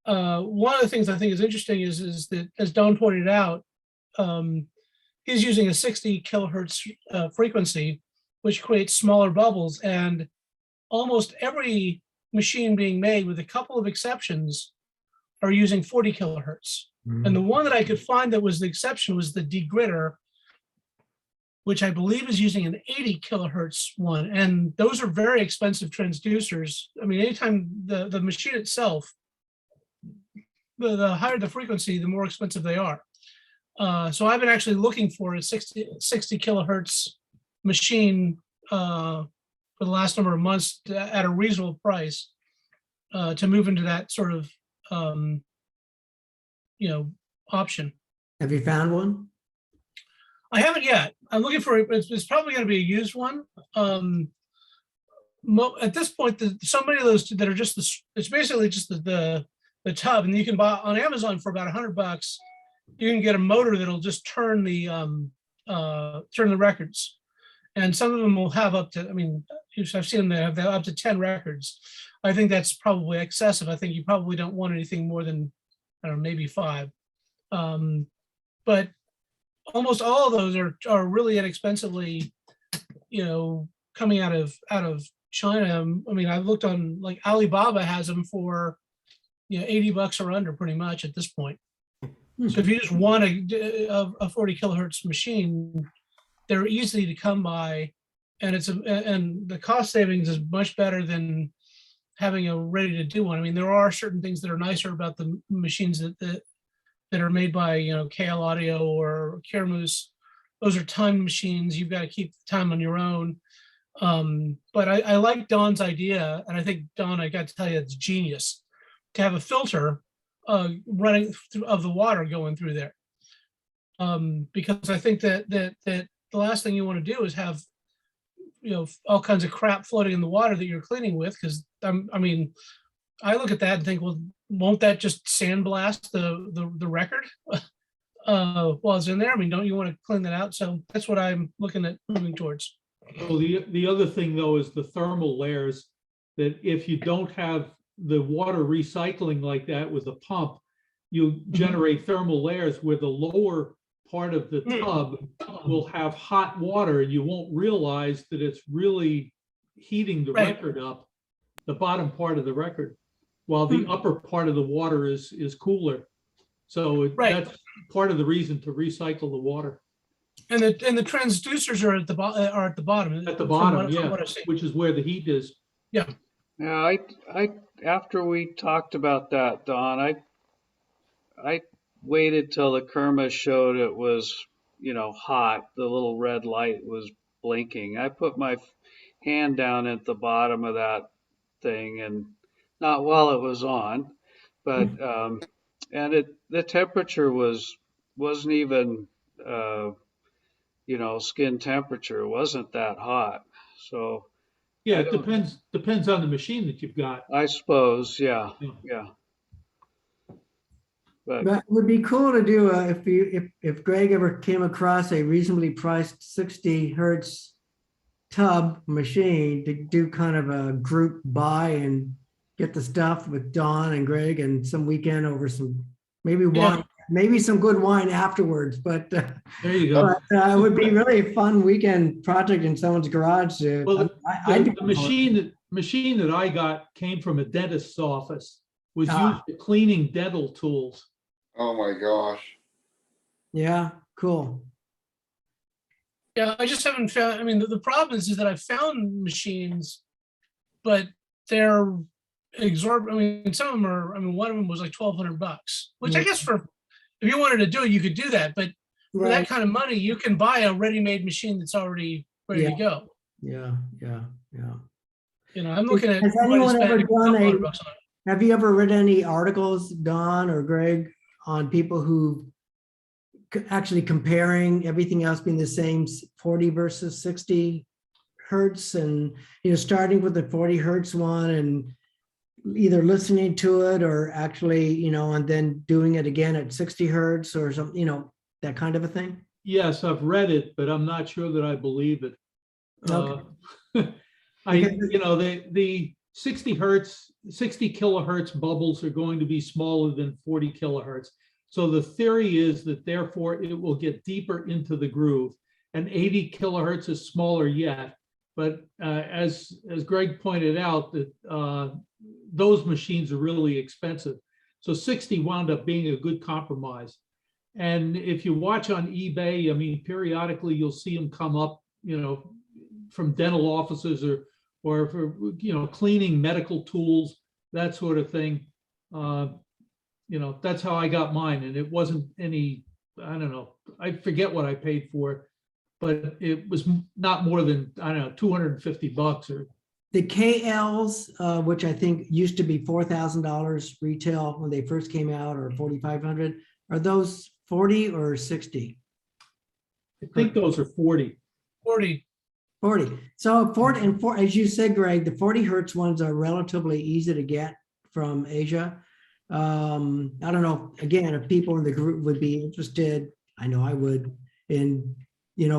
of the things I think is interesting is that, as Don pointed out, he's using a 60 kilohertz frequency, which creates smaller bubbles, and almost every machine being made, with a couple of exceptions, are using 40 kilohertz. And the one that I could find that was the exception was the degritter, which I believe is using an 80 kilohertz one. And those are very expensive transducers. I mean, anytime the machine itself, the higher the frequency, the more expensive they are. So I've been actually looking for a 60 kilohertz machine for the last number of months at a reasonable price to move into that sort of, option. Have you found one? I haven't yet. I'm looking for it. It's probably going to be a used one. At this point, so many of those that are just it's basically just the tub, and you can buy on Amazon for about $100. You can get a motor that'll just turn the records, and some of them will have up to. I mean, I've seen them that have up to 10 records. I think that's probably excessive. I think you probably don't want anything more than, I don't know, maybe 5. But almost all of those are really inexpensively, coming out of China. I mean, I've looked on, like, Alibaba has them for, $80 or under pretty much at this point. So if you just want a 40 kilohertz machine, they're easy to come by, and and the cost savings is much better than having a ready to do one. I mean, there are certain things that are nicer about the machines that are made by, KL Audio or Kermis. Those are timed machines. You've got to keep time on your own. But I like Don's idea, and I think, Don, I got to tell you, it's genius to have a filter running through of the water going through there. Because I think that the last thing you want to do is have, all kinds of crap floating in the water that you're cleaning with. Because I mean, I look at that and think, well, won't that just sandblast the record while it's in there? I mean, don't you want to clean that out? So that's what I'm looking at moving towards. Well, the other thing, though, is the thermal layers, that if you don't have the water recycling like that with a pump, you generate thermal layers where the lower part of the tub will have hot water, and you won't realize that it's really heating the record up, the bottom part of the record, while the upper part of the water is cooler. So that's part of the reason to recycle the water. And the transducers are at the bottom. At the bottom, yeah, which is where the heat is. Yeah. Yeah, I after we talked about that, Don, I waited till the Kermis showed it was, hot. The little red light was blinking. I put my hand down at the bottom of that thing, and not while it was on, but and the temperature wasn't even skin temperature. It wasn't that hot. So yeah, it depends on the machine that you've got, I suppose. Yeah. But That would be cool to do if Greg ever came across a reasonably priced 60 hertz tub machine, to do kind of a group buy and get the stuff with Don and Greg, and some weekend over some maybe wine, maybe some good wine afterwards. But there you go. But, it would be really a fun weekend project in someone's garage. Well, the machine that I got came from a dentist's office. Was used for cleaning dental tools. Oh my gosh. Yeah, cool. Yeah, I just haven't found. I mean, the problem is that I've found machines, but they're exorbitant. I mean, some of them are. I mean, one of them was like $1,200, which I guess if you wanted to do it, you could do that. But for that kind of money, you can buy a ready-made machine that's already ready to go. Yeah. I'm looking at. Has anyone ever done have you ever read any articles, Don or Greg, on people who actually comparing everything else being the same, 40 versus 60 hertz, and starting with the 40 hertz one and either listening to it or actually and then doing it again at 60 hertz or something, that kind of a thing? Yes, I've read it, but I'm not sure that I believe it. Okay. The 60 kilohertz bubbles are going to be smaller than 40 kilohertz. So the theory is that therefore it will get deeper into the groove, and 80 kilohertz is smaller yet. But as Greg pointed out, that those machines are really expensive. So 60 wound up being a good compromise. And if you watch on eBay, I mean, periodically you'll see them come up, from dental offices or for, cleaning medical tools, that sort of thing. That's how I got mine, and it wasn't any, I don't know, I forget what I paid for it, but it was not more than, I don't know, $250 or. The KLs, which I think used to be $4,000 retail when they first came out, or 4,500, are those 40 or 60? I think those are 40. 40. 40. So 40 and 4, as you said, Greg, the 40 hertz ones are relatively easy to get from Asia. I don't know, again, if people in the group would be interested, I know I would, in,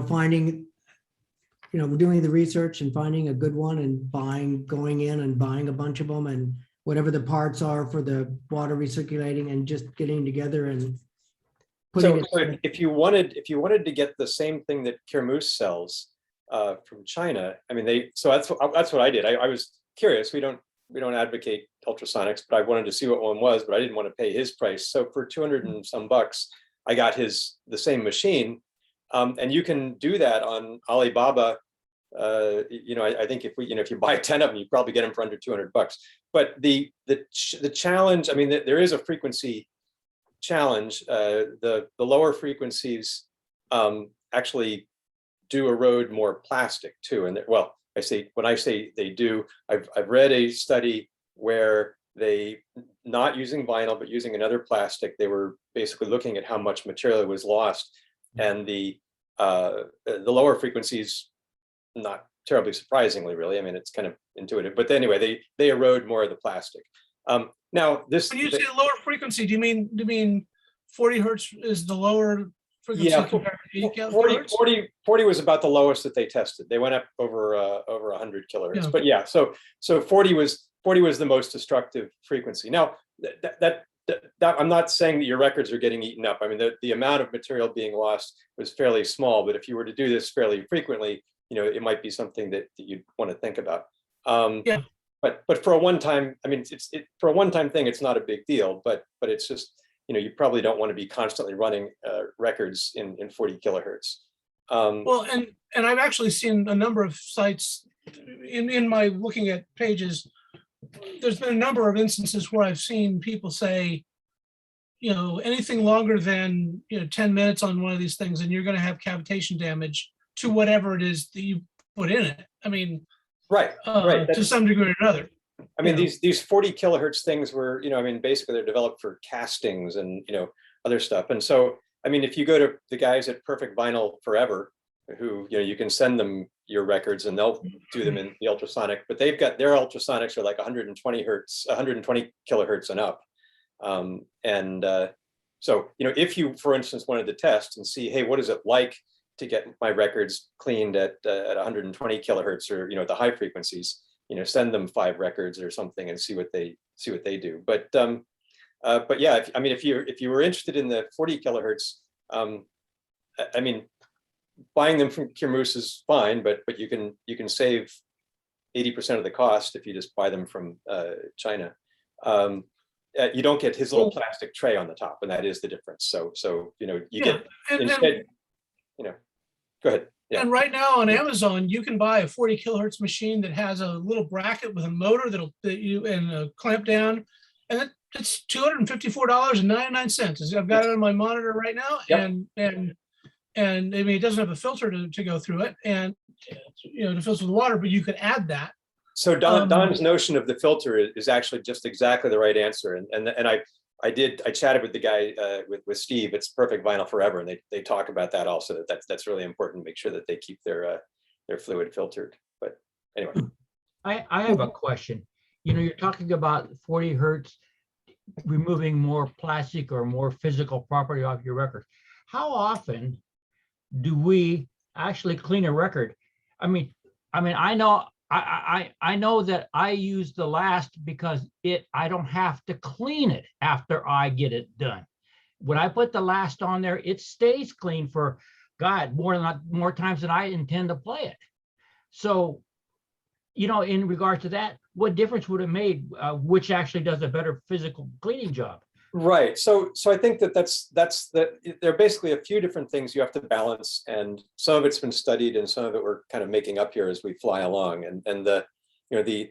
finding, doing the research and finding a good one and going in and buying a bunch of them, and whatever the parts are for the water recirculating, and just getting together and putting So it. if you wanted to get the same thing that Kermis sells from China, I mean, so that's what I did. I was curious. We don't advocate Ultrasonics, but I wanted to see what one was, but I didn't want to pay his price. So for 200 and some bucks, I got the same machine. And you can do that on Alibaba. I think if you buy 10 of them, you probably get them for under 200 bucks. But the challenge, I mean, there is a frequency challenge. The lower frequencies actually do erode more plastic too. And well, when I say they do, I've read a study where they, not using vinyl, but using another plastic, they were basically looking at how much material was lost. And the lower frequencies, not terribly surprisingly, really. I mean, it's kind of intuitive, but anyway, they erode more of the plastic. Now this. When you say lower frequency, do you mean 40 hertz is the lower frequency? Yeah, compared to 8 kilohertz? 40 was about the lowest that they tested. They went up over 100 kilohertz. Yeah. But yeah, so 40 was the most destructive frequency. Now that I'm not saying that your records are getting eaten up. I mean, the amount of material being lost was fairly small, but if you were to do this fairly frequently, it might be something that you'd want to think about. Yeah. But for a one-time, I mean, for a one-time thing, it's not a big deal, but it's just, you probably don't want to be constantly running records in 40 kilohertz. Well, and I've actually seen a number of sites in my looking at pages. There's been a number of instances where I've seen people say, anything longer than 10 minutes on one of these things, and you're going to have cavitation damage to whatever it is that you put in it. I mean, right. To some degree or another. I mean, these 40 kilohertz things were, I mean, basically they're developed for castings and, other stuff. And so, I mean, if you go to the guys at Perfect Vinyl Forever, who, you can send them your records and they'll do them in the ultrasonic, but they've got their ultrasonics are like 120 kilohertz and up. So, if you, for instance, wanted to test and see, hey, what is it like to get my records cleaned at 120 kilohertz or, the high frequencies, send them 5 records or something and see what they do. But yeah, if you were interested in the 40 kilohertz, I mean, buying them from Kermis is fine, but you can save 80% of the cost if you just buy them from China. You don't get his little plastic tray on the top, and that is the difference. So you get instead, go ahead. Yeah. And right now on Amazon, you can buy a 40 kilohertz machine that has a little bracket with a motor and a clamp down, and it's $254.99. I've got it on my monitor right now, Yep. and I mean, it doesn't have a filter to go through it, and to filter the water, but you could add that. So Don's notion of the filter is actually just exactly the right answer, and I chatted with the guy with Steve. It's Perfect Vinyl Forever, and they talk about that also. That's really important. Make sure that they keep their fluid filtered. But anyway, I have a question. You're talking about 40 hertz removing more plastic or more physical property off your record. How often do we actually clean a record? I mean, I know that I use the last because I don't have to clean it after I get it done. When I put the last on there, it stays clean for more times than I intend to play it. So, in regard to that, what difference would it make which actually does a better physical cleaning job? Right. So I think that's there are basically a few different things you have to balance, and some of it's been studied, and some of it we're kind of making up here as we fly along. And the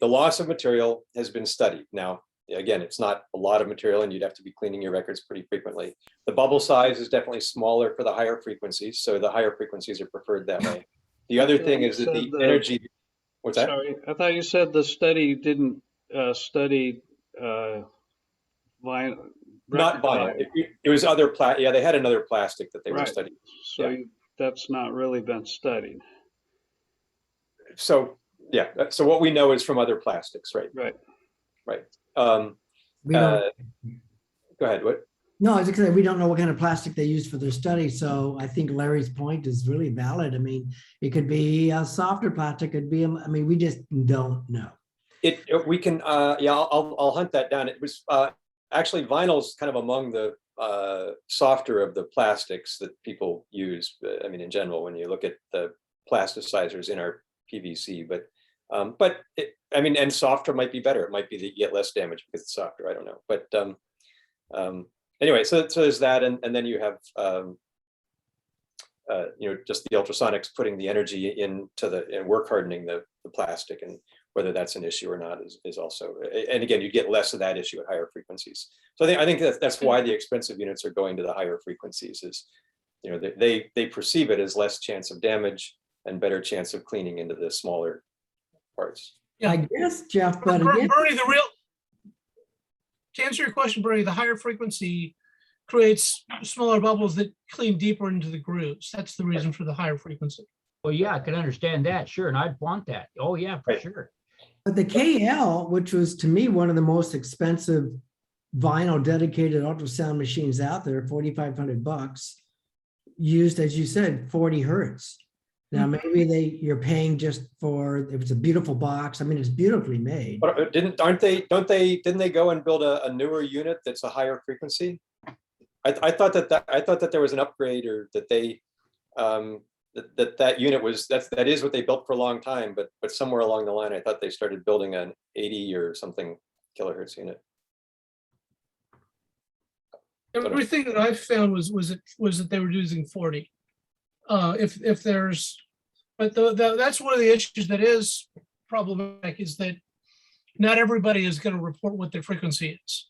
loss of material has been studied. Now, again, it's not a lot of material, and you'd have to be cleaning your records pretty frequently. The bubble size is definitely smaller for the higher frequencies, so the higher frequencies are preferred that way. The other thing is that the energy. What's that? Sorry, I thought you said the study didn't study vinyl. Not vinyl. It was other yeah, they had another plastic that they were Right. studying. So that's not really been studied. So yeah, so what we know is from other plastics, right? Right. Right. We don't, Go ahead. What? no, I was just saying, we don't know what kind of plastic they use for their study. So I think Larry's point is really valid. I mean, it could be a softer plastic, could be, I mean, we just don't know. We can, yeah, I'll hunt that down. It was actually vinyl's kind of among the softer of the plastics that people use. I mean, in general, when you look at the plasticizers in our PVC, but I mean, and softer might be better. It might be that you get less damage because it's softer. I don't know, but anyway, so there's that, and then you have just the ultrasonics putting the energy into the work hardening the plastic, and whether that's an issue or not is also, and again, you get less of that issue at higher frequencies. So I think that's why the expensive units are going to the higher frequencies, is they perceive it as less chance of damage and better chance of cleaning into the smaller parts. Yeah. I guess, Jeff, but Bernie, again, to answer your question, Bernie, the higher frequency creates smaller bubbles that clean deeper into the grooves. That's the reason for the higher frequency. Well, yeah, I can understand that, sure, and I'd want that. Oh, yeah, for sure. but the KL, which was to me one of the most expensive vinyl dedicated ultrasound machines out there, $4,500, used, as you said, 40 hertz. Now maybe you're paying just for, if it's a beautiful box. I mean, it's beautifully made. But didn't they go and build a newer unit that's a higher frequency? I thought that there was an upgrade, or that they that unit was that is what they built for a long time, but somewhere along the line I thought they started building an 80 or something kilohertz unit. Everything that I found was that they were using 40. If there's, but that's one of the issues that is problematic, is that not everybody is going to report what their frequency is.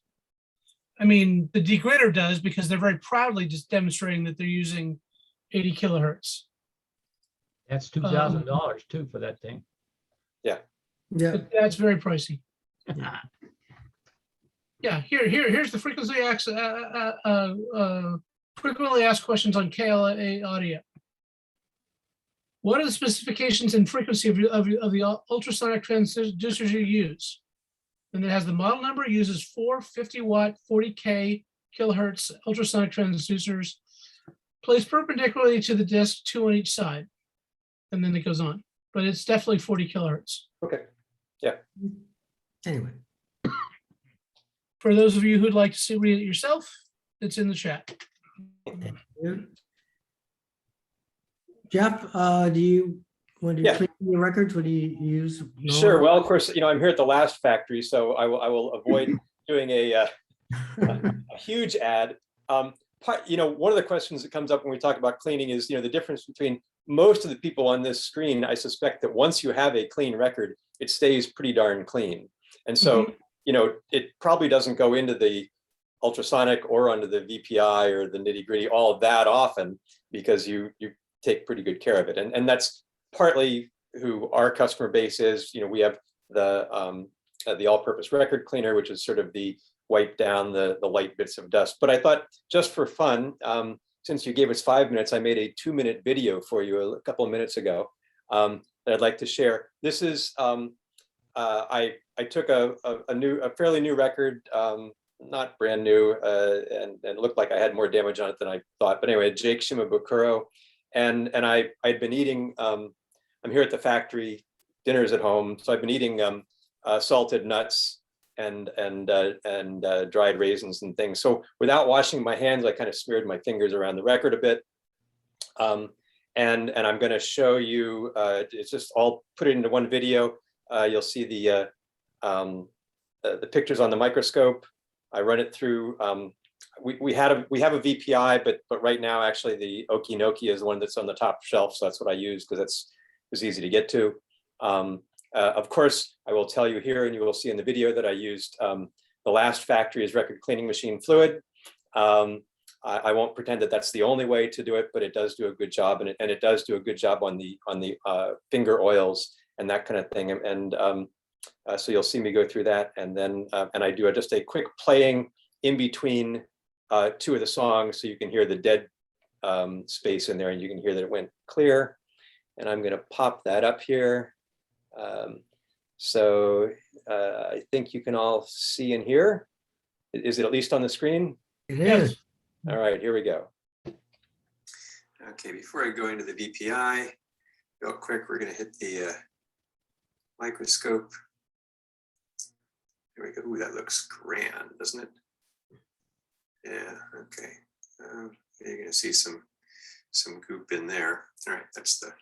I mean, the degrider does, because they're very proudly just demonstrating that they're using 80 kilohertz. That's $2,000 too for that thing. Yeah. But that's very pricey. Yeah, here's the frequency frequently asked questions on KLA audio. What are the specifications and frequency of the ultrasonic transducers you use? And it has the model number. It uses 4 50-watt, 40K kilohertz ultrasonic transducers, placed perpendicularly to the disc, 2 on each side. And then it goes on. But it's definitely 40 kilohertz. Okay. Yeah. Anyway. For those of you who'd like to read it yourself, it's in the chat. Jeff, do you want to clean your records? What do you use? Sure. Well, of course, I'm here at the last factory, so I will avoid doing a huge ad. One of the questions that comes up when we talk about cleaning is, the difference between most of the people on this screen. I suspect that once you have a clean record, it stays pretty darn clean. And so, it probably doesn't go into the ultrasonic or under the VPI or the nitty gritty all that often, because you take pretty good care of it. And that's partly who our customer base is. We have the all-purpose record cleaner, which is sort of the wipe down the light bits of dust. But I thought, just for fun, since you gave us 5 minutes, I made a 2-minute video for you a couple of minutes ago that I'd like to share. This is, I took a fairly new record, not brand new, and it looked like I had more damage on it than I thought. But anyway, Jake Shimabukuro, and I'd been eating. I'm here at the factory, dinner's at home, so I've been eating salted nuts and dried raisins and things. So without washing my hands, I kind of smeared my fingers around the record a bit. And I'm going to show you. It's just I'll put it into one video. You'll see the pictures on the microscope. I run it through we have a VPI, but right now actually the Okinoki is the one that's on the top shelf, so that's what I use because it was easy to get to. Of course, I will tell you here, and you will see in the video that I used the last factory's record cleaning machine fluid. I won't pretend that that's the only way to do it, but it does do a good job, and it does do a good job on the finger oils and that kind of thing. And so you'll see me go through that, and then and I do just a quick playing in between two of the songs, so you can hear the dead space in there, and you can hear that it went clear. And I'm going to pop that up here. So I think you can all see and hear. Is it at least on the screen? It is. All right, here we go. Okay, before I go into the VPI, real quick, we're going to hit the microscope. There we go. Ooh, that looks grand, doesn't it? Yeah, okay. You're going to see some goop in there. All right, that's the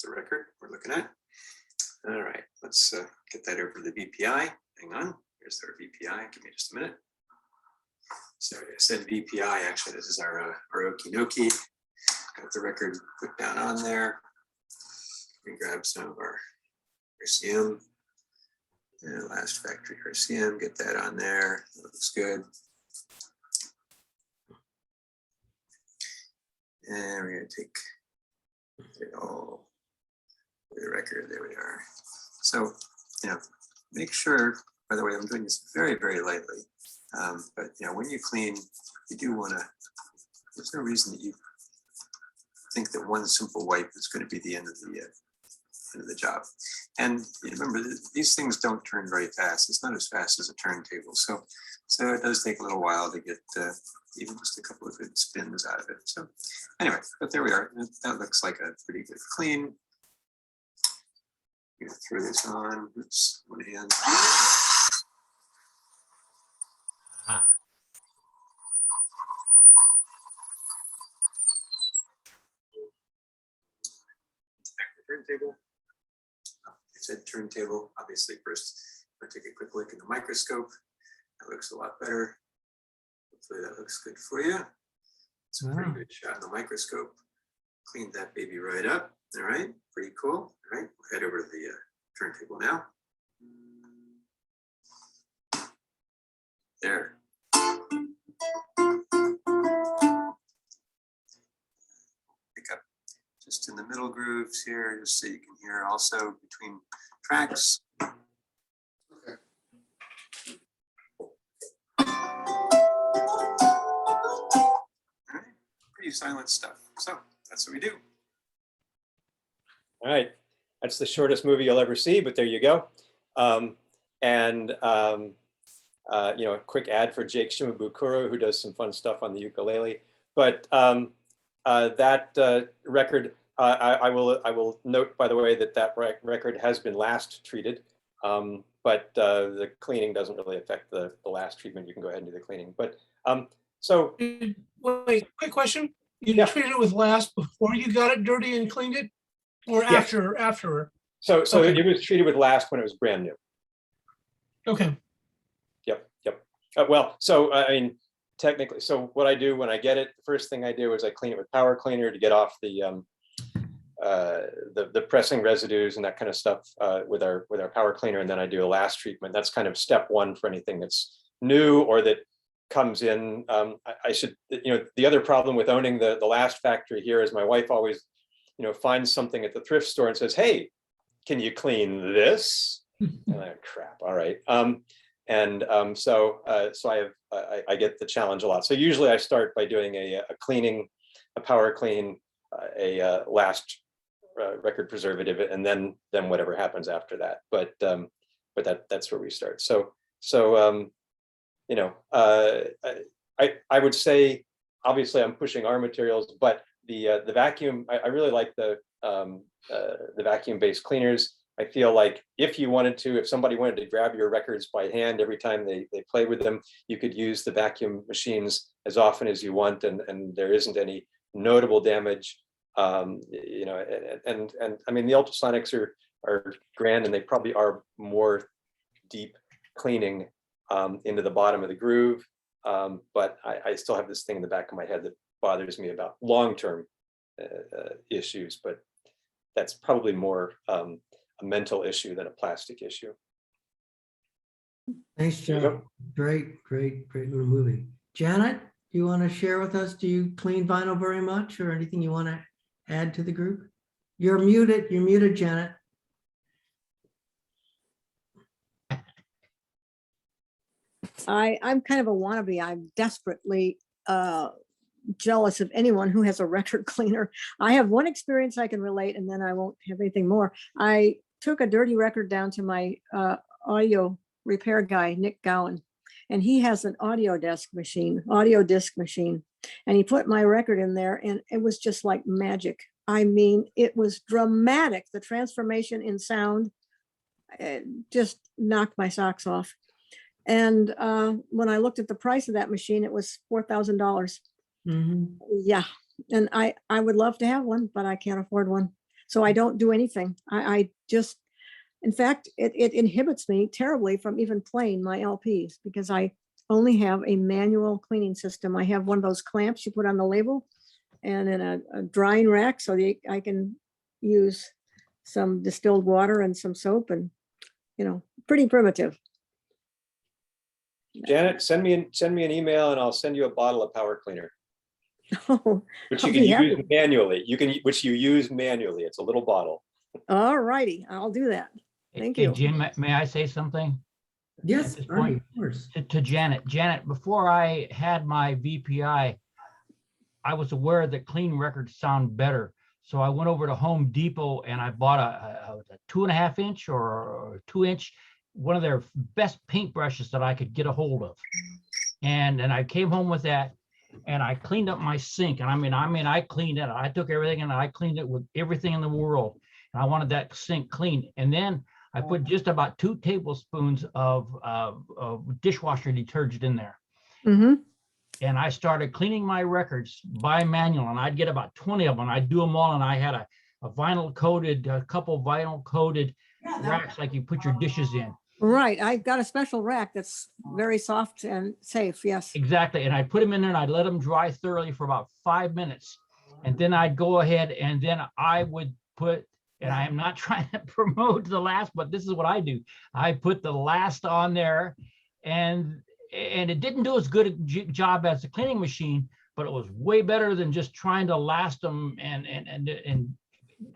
record we're looking at. All right, let's get that over to the VPI. Hang on, here's our VPI. Give me just a minute. Sorry, I said VPI. Actually, this is our Okinoki. Got the record put down on there. We grab some of our RCM. Last factory RCM, get that on there. That looks good. And we're going to take it all the record. There we are. So, make sure, by the way, I'm doing this very, very lightly. But when you clean, you do want to, there's no reason that you think that one simple wipe is going to be the end of the job. And remember, these things don't turn very fast. It's not as fast as a turntable. So it does take a little while to get even just a couple of good spins out of it. So anyway, but there we are. That looks like a pretty good clean. I'm going to throw this on. Oops, one hand. Back to the turntable. I said turntable. Obviously, first I'll take a quick look in the microscope. That looks a lot better. Hopefully that looks good for you. It's a pretty good shot in the microscope. Cleaned that baby right up. All right, pretty cool. All right, we'll head over to the turntable now. There. Pick up just in the middle grooves here, just so you can hear also between tracks. Okay. All right, pretty silent stuff. So that's what we do. All right, that's the shortest movie you'll ever see, but there you go. A quick ad for Jake Shimabukuro, who does some fun stuff on the ukulele. But that record, I will note, by the way, that record has been last treated, but the cleaning doesn't really affect the last treatment. You can go ahead and do the cleaning. But so wait, quick question. You treated it with last before you got it dirty and cleaned it, or after? So okay. It was treated with last when it was brand new. Okay. Yep. Well, so I mean, technically, so what I do when I get it, the first thing I do is I clean it with power cleaner to get off the pressing residues and that kind of stuff with our power cleaner, and then I do a last treatment. That's kind of step one for anything that's new or that comes in. I should, the other problem with owning the last factory here is my wife always, finds something at the thrift store and says, "Hey, can you clean this?" And I crap. All right. So I get the challenge a lot. So usually I start by doing a cleaning, a power clean, a last record preservative, and then whatever happens after that. But that's where we start. I would say, obviously I'm pushing our materials, but the vacuum, I really like the vacuum-based cleaners. I feel like if somebody wanted to grab your records by hand every time they play with them, you could use the vacuum machines as often as you want, and there isn't any notable damage. And I mean, the Ultrasonics are grand, and they probably are more deep cleaning into the bottom of the groove. But I still have this thing in the back of my head that bothers me about long-term issues, but that's probably more a mental issue than a plastic issue. Thanks, Joe. Great little movie. Janet, do you want to share with us? Do you clean vinyl very much, or anything you want to add to the group? You're muted. You're muted, Janet. I'm kind of a wannabe. I'm desperately jealous of anyone who has a record cleaner. I have one experience I can relate, and then I won't have anything more. I took a dirty record down to my audio repair guy, Nick Gowan, and he has an audio disc machine, and he put my record in there, and it was just like magic. I mean, it was dramatic. The transformation in sound just knocked my socks off. And when I looked at the price of that machine, it was $4,000. Yeah, and I would love to have one, but I can't afford one. So I don't do anything. I just, in fact, it inhibits me terribly from even playing my LPs because I only have a manual cleaning system. I have one of those clamps you put on the label and then a drying rack so that I can use some distilled water and some soap and, you know, pretty primitive. Janet, send me an email and I'll send you a bottle of power cleaner. Oh, which you can use manually. Which you use manually. It's a little bottle. All righty, I'll do that. Thank you. Jim, may I say something? Yes, of course. To Janet. Janet, before I had my VPI, I was aware that clean records sound better. So I went over to Home Depot and I bought a 2.5 inch or 2 inch, one of their best paintbrushes that I could get a hold of. And I came home with that and I cleaned up my sink. And I mean, I cleaned it. I took everything and I cleaned it with everything in the world. And I wanted that sink clean. And then I put just about 2 tablespoons of dishwasher detergent in there. And I started cleaning my records by manual, and I'd get about 20 of them. I'd do them all, and I had a vinyl coated, a couple vinyl coated racks like you put your dishes in. Right, I've got a special rack that's very soft and safe, yes. Exactly, and I'd put them in there and I'd let them dry thoroughly for about 5 minutes. And then I'd go ahead and then I would put, and I am not trying to promote the last, but this is what I do. I put the last on there, and it didn't do as good a job as the cleaning machine, but it was way better than just trying to last them and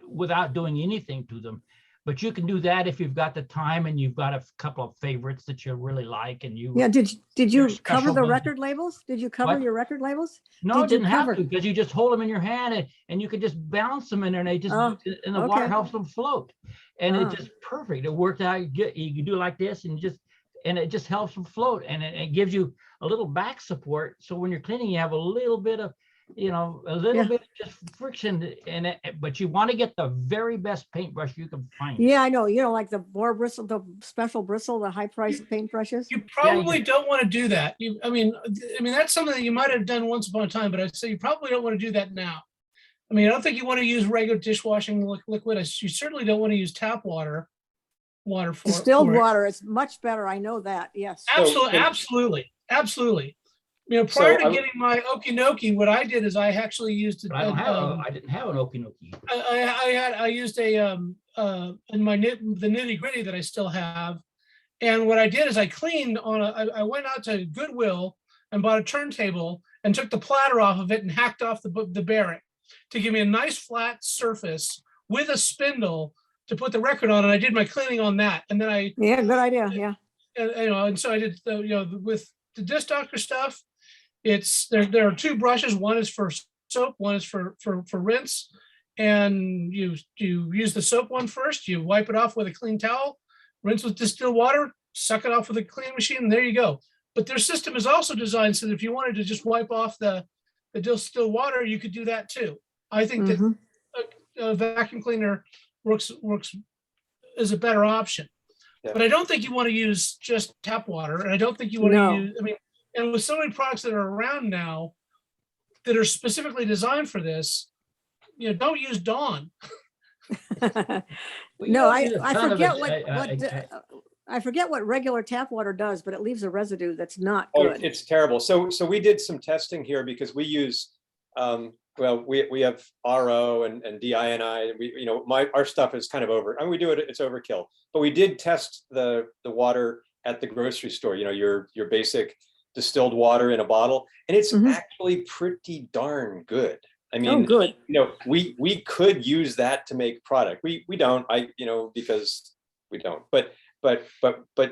without doing anything to them. But you can do that if you've got the time and you've got a couple of favorites that you really like. And you, yeah, did you cover the ones. record labels? Did you cover What? your record labels? No, it didn't have to, because you just hold them in your hand and you could just bounce them in there, and they just and the water helps them float. And it's just perfect. It worked out. You can do it like this and it just helps them float, and it gives you a little back support. So when you're cleaning, you have a little bit of, bit of just friction in it, but you want to get the very best paintbrush you can find. Yeah, I know. Like the boar bristle, the special bristle, the high priced paintbrushes. You probably don't want to do that. I mean, that's something that you might have done once upon a time, but I'd say you probably don't want to do that now. I mean, I don't think you want to use regular dishwashing liquid. You certainly don't want to use tap water for distilled water. It's much better. I know that. Yes. Absolutely. Prior to getting my Okinoki, what I did is I actually used I didn't have an Okinoki. I used in the nitty gritty that I still have. And what I did is I cleaned I went out to Goodwill and bought a turntable and took the platter off of it and hacked off the bearing to give me a nice flat surface with a spindle to put the record on. And I did my cleaning on that. And then good idea. Yeah. And so I did, with the Disc Doctor stuff, there are 2 brushes. One is for soap, one is for rinse. And you use the soap one first, you wipe it off with a clean towel, rinse with distilled water, suck it off with a cleaning machine, and there you go. But their system is also designed so that if you wanted to just wipe off the distilled water, you could do that too. I think that a vacuum cleaner works is a better option. Yeah. But I don't think you want to use just tap water, and I don't think you want to use, and with so many products that are around now that are specifically designed for this, don't use Dawn. No, I I forget what regular tap water does, but it leaves a residue that's not Oh, good. it's terrible. So we did some testing here because we use, well, we have RO and DINI. We, you know, our stuff is kind of over. I mean, we do it, it's overkill. But we did test the water at the grocery store. You know, your basic distilled water in a bottle, and it's actually pretty darn good. I mean, good. you know, we could use that to make product. We don't. You know, because we don't. But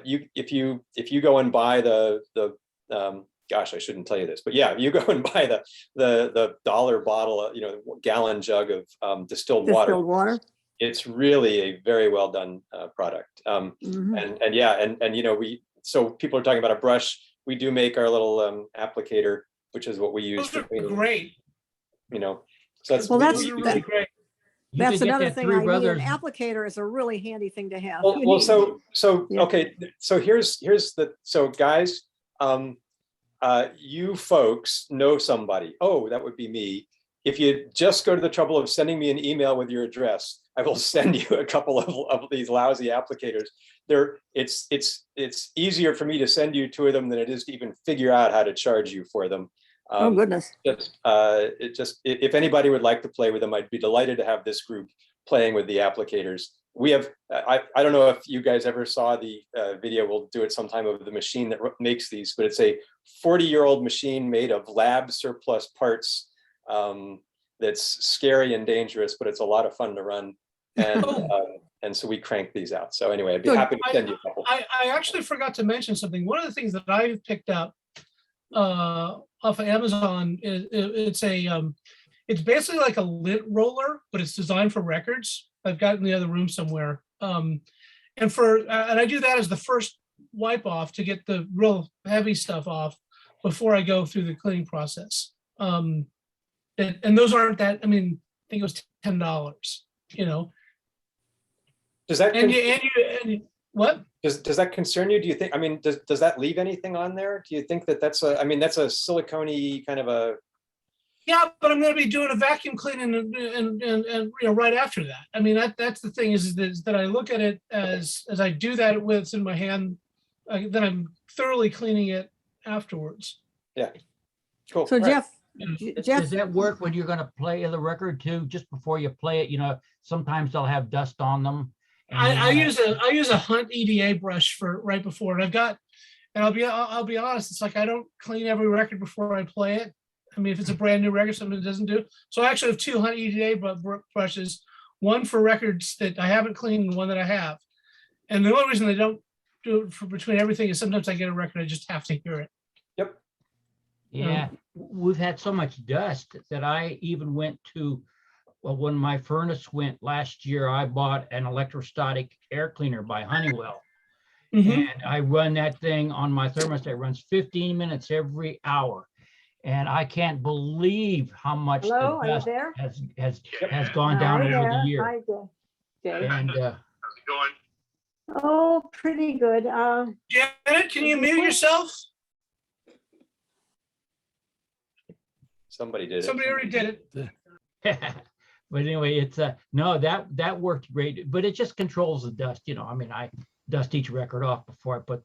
you, if you go and buy the gosh, I shouldn't tell you this, but yeah, you go and buy the dollar bottle, you know, gallon jug of distilled water. It's really a very well done product. And yeah, and you know, so people are talking about a brush. We do make our little applicator, which is what we use. Those are great. You know, so that's, Well, that's really great. That's could get another that thing Three I need. An Brothers- applicator is a really handy thing to have. well, so Yeah. okay, so here's the, so guys, you folks know somebody. Oh, that would be me. If you just go to the trouble of sending me an email with your address, I will send you a couple of these lousy applicators. It's easier for me to send you two of them than it is to even figure out how to charge you for them. Oh, goodness. If anybody would like to play with them, I'd be delighted to have this group playing with the applicators. We have, I don't know if you guys ever saw the video, we'll do it sometime, of the machine that makes these, but it's a 40-year-old machine made of lab surplus parts. That's scary and dangerous, but it's a lot of fun to run. And so we crank these out. So anyway, I'd be happy to send you a couple. I actually forgot to mention something. One of the things that I've picked up off of Amazon is it's basically like a lint roller, but it's designed for records. I've got it in the other room somewhere. And I do that as the first wipe off to get the real heavy stuff off before I go through the cleaning process. And those aren't that, I mean, I think it was $10, you know. Does that what? Does that concern you? Do you think, I mean, does that leave anything on there? Do you think that that's a, I mean, that's a silicone-y kind of a. Yeah, but I'm going to be doing a vacuum cleaning and you know, right after that. I mean, that's the thing is that I look at it as I do that with it's in my hand, then I'm thoroughly cleaning it afterwards. Yeah, cool. So All Jeff, Does that work when you're going to play the record too? Just before you play it, you know, sometimes they'll have dust on them. I use a Hunt EDA brush for right before, and I'll be honest, it's like I don't clean every record before I play it. I mean, if it's a brand new record, something it doesn't do. So I actually have two Hunt EDA brushes, one for records that I haven't cleaned and one that I have. And the only reason they don't do it for between everything is sometimes I get a record, I just have to hear it. Yep. Yeah, we've had so much dust that I even went to, well, when my furnace went last year, I bought an electrostatic air cleaner by Honeywell. And I run that thing on my thermostat. It runs 15 minutes every hour. And I can't believe how much hello, the are you dust there? has gone down over the year. Hi, Jay. And How's it going? Oh, pretty good. Janet, can you mute yourself? Somebody did it. Somebody already did it. But anyway, it's no, that worked great, but it just controls the dust, you know. I mean, I dust each record off before I put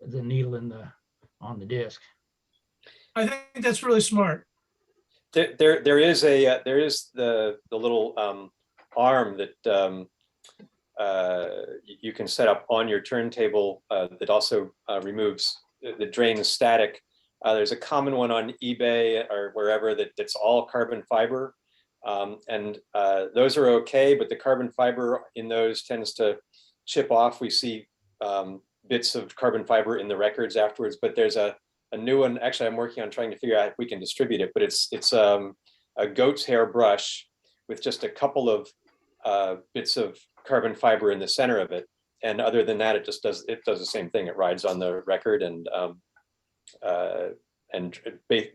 the needle on the disc. I think that's really smart. There is the little arm that you can set up on your turntable that also removes, that drains static. There's a common one on eBay or wherever that's all carbon fiber. And those are okay, but the carbon fiber in those tends to chip off. We see bits of carbon fiber in the records afterwards, but there's a new one. Actually, I'm working on trying to figure out if we can distribute it, but it's a goat's hair brush with just a couple of bits of carbon fiber in the center of it. And other than that, it does the same thing. It rides on the record and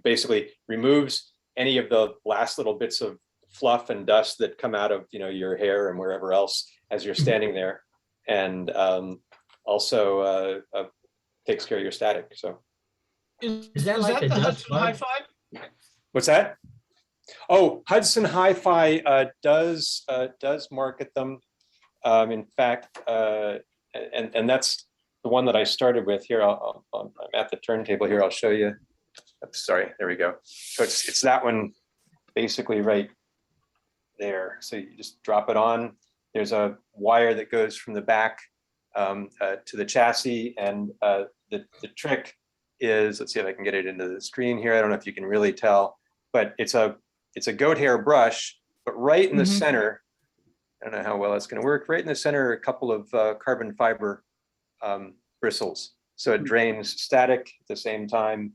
basically removes any of the last little bits of fluff and dust that come out of, you know, your hair and wherever else as you're standing there, and also takes care of your static. So Is that like the the dust Hudson Hi-Fi? what's that? Oh, Hudson Hi-Fi does market them. In fact, and that's the one that I started with here. I'm at the turntable here. I'll show you. Oops, sorry, there we go. So it's that one basically right there. So you just drop it on. There's a wire that goes from the back to the chassis, and the trick is, let's see if I can get it into the screen here. I don't know if you can really tell, but it's a goat hair brush, but right in the center, I don't know how well it's going to work. Right in the center are a couple of carbon fiber bristles. So it drains static at the same time.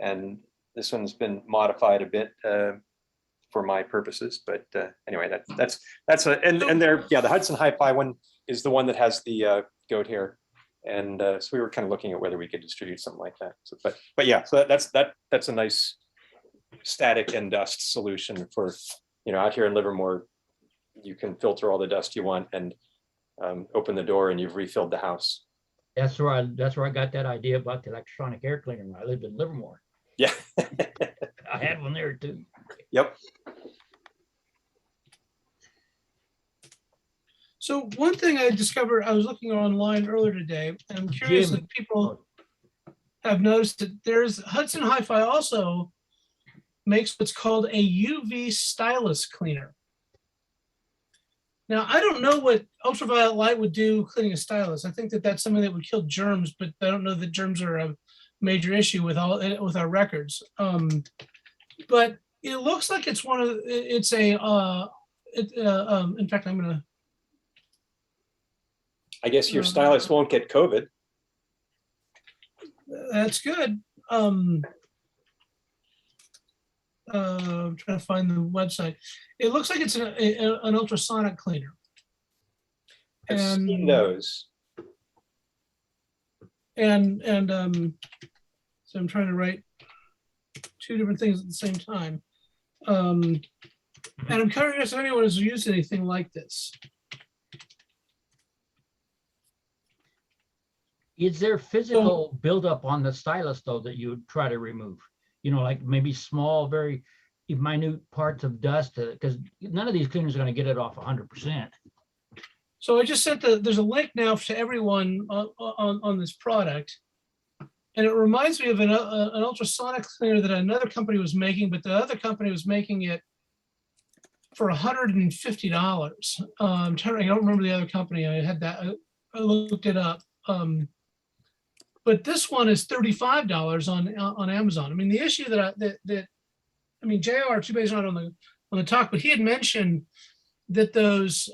And this one's been modified a bit for my purposes. But anyway, that's and there, yeah, the Hudson Hi-Fi one is the one that has the goat hair. And so we were kind of looking at whether we could distribute something like that. So, but yeah, so that's a nice static and dust solution for, out here in Livermore. You can filter all the dust you want and open the door and you've refilled the house. That's where I got that idea about the electronic air cleaner when I lived in Livermore. Yeah. I had one there too. Yep. So one thing I discovered, I was looking online earlier today, and I'm curious Jim. if people have noticed that there's Hudson Hi-Fi also makes what's called a UV stylus cleaner. Now, I don't know what ultraviolet light would do cleaning a stylus. I think that that's something that would kill germs, but I don't know that germs are a major issue with our records. But it looks like it's in fact, I'm gonna. I guess your stylus won't get COVID. That's good. I'm trying to find the website. It looks like it's an ultrasonic cleaner. I've seen those. And so I'm trying to write two different things at the same time. And I'm curious if anyone has used anything like this. Is there physical buildup on the stylus though that you would try to remove? Like maybe small, very minute parts of dust, because none of these cleaners are going to get it off 100%. So I just sent there's a link now to everyone on this product. And it reminds me of an ultrasonic cleaner that another company was making, but the other company was making it for $150. I don't remember the other company. I had that, I looked it up. But this one is $35 on Amazon. I mean, the issue JR, too bad he's not on the talk, but he had mentioned that those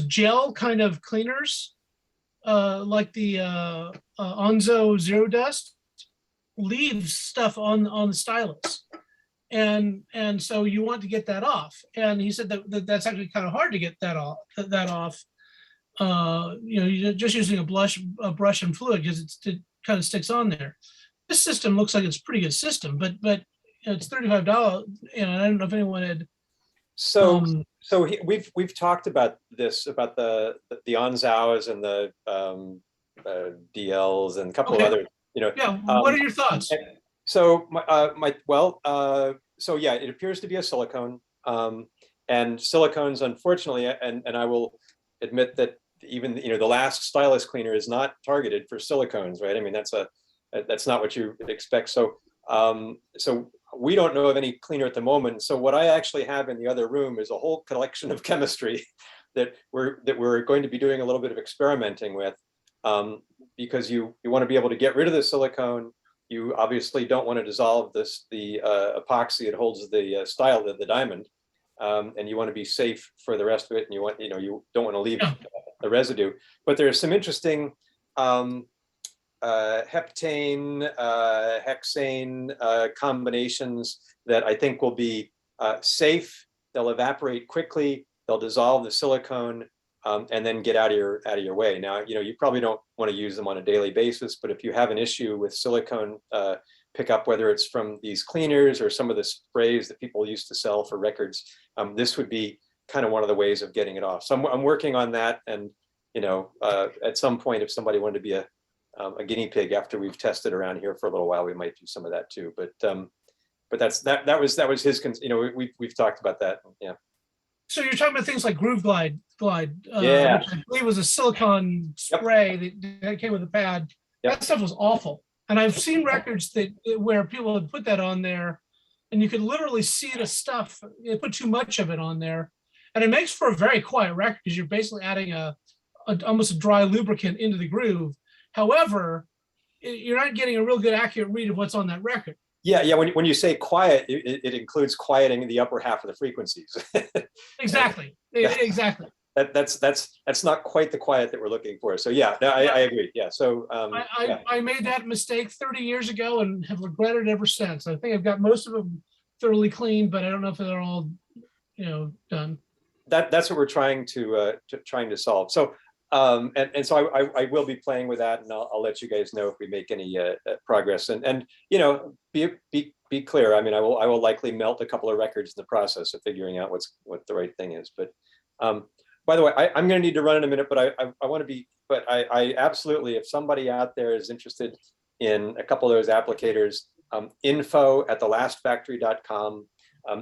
gel kind of cleaners, like the Onzo Zero Dust, leaves stuff on the stylus, and so you want to get that off. And he said that's actually kind of hard to get that off. You're just using a brush and fluid because it kind of sticks on there. This system looks like it's a pretty good system, but it's $35. And I don't know if anyone had. So we've talked about this, about the Onzows and the DLs and a couple of other, Yeah. What are your thoughts? So so yeah, it appears to be a silicone, and silicones, unfortunately, and I will admit that even the last stylus cleaner is not targeted for silicones, right? I mean, that's not what you expect. So so we don't know of any cleaner at the moment. So what I actually have in the other room is a whole collection of chemistry that we're going to be doing a little bit of experimenting with, because you want to be able to get rid of the silicone. You obviously don't want to dissolve the epoxy that holds the diamond, and you want to be safe for the rest of it. And you don't want to leave the residue. But there's some interesting heptane, hexane combinations that I think will be safe. They'll evaporate quickly. They'll dissolve the silicone, and then get out of your way. Now, you probably don't want to use them on a daily basis, but if you have an issue with silicone pickup, whether it's from these cleaners or some of the sprays that people used to sell for records, this would be kind of one of the ways of getting it off. So I'm working on that, and at some point, if somebody wanted to be a guinea pig after we've tested around here for a little while, we might do some of that too. But that was his. We've talked about that. Yeah. So you're talking about things like Groove Glide glide. Yeah. Which I believe was a silicone spray that came with a pad. Yep. That stuff was awful. And I've seen records where people had put that on there, and you could literally see the stuff. They put too much of it on there, and it makes for a very quiet record because you're basically adding almost a dry lubricant into the groove. However, you're not getting a real good accurate read of what's on that record. Yeah. When you say quiet, it includes quieting the upper half of the frequencies. Exactly. Exactly. That's not quite the quiet that we're looking for. So yeah, no, I agree. Yeah. So I made that mistake 30 years ago and have regretted it ever since. I think I've got most of them thoroughly clean, but I don't know if they're all, done. That's what we're trying to solve. So so I will be playing with that, and I'll let you guys know if we make any progress. And be clear. I mean, I will likely melt a couple of records in the process of figuring out what the right thing is. But by the way, I'm going to need to run in a minute, but I want to be. But I absolutely, if somebody out there is interested in a couple of those applicators, info@thelastfactory.com.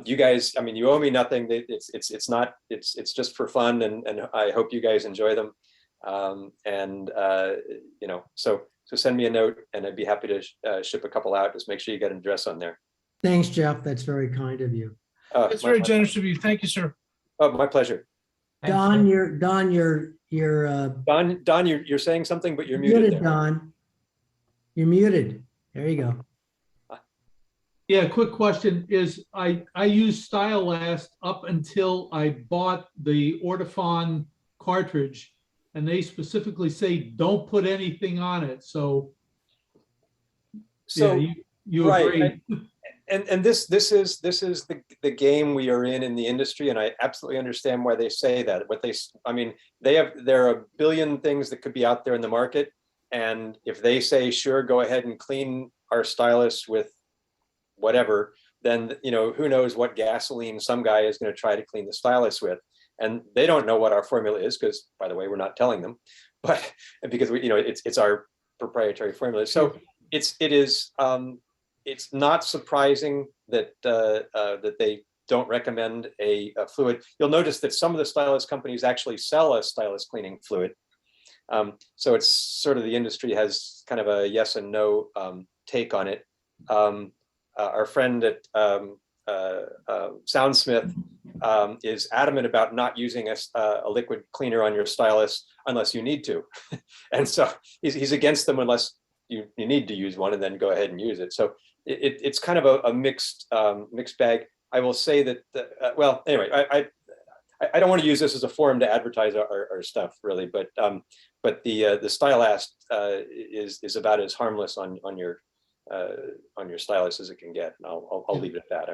You guys, I mean, you owe me nothing. It's just for fun, and I hope you guys enjoy them. So send me a note, and I'd be happy to ship a couple out. Just make sure you get an address on there. Thanks, Jeff. That's very kind of you. That's very generous of you. Thank you, sir. Oh, my pleasure. Don, you're Don, you're saying something, but you're muted there. Don. You're muted. There you go. Yeah, quick question is I used Stylast up until I bought the Ortofon cartridge, and they specifically say don't put anything on it. So yeah, you right. agree. And this is the game we are in the industry, and I absolutely understand why they say that. There are a billion things that could be out there in the market, and if they say sure, go ahead and clean our stylus with whatever, then who knows what gasoline some guy is going to try to clean the stylus with, and they don't know what our formula is, because by the way, we're not telling them, but because it's our proprietary formula. So it's not surprising that they don't recommend a fluid. You'll notice that some of the stylus companies actually sell a stylus cleaning fluid. So it's sort of, the industry has kind of a yes and no take on it. Our friend at Soundsmith is adamant about not using a liquid cleaner on your stylus unless you need to. And so he's against them unless you need to use one, and then go ahead and use it. So it's kind of a mixed bag. I will say that, well, anyway, I don't want to use this as a forum to advertise our stuff, really, but the Stylast is about as harmless on your stylus as it can get, and I'll leave it at that.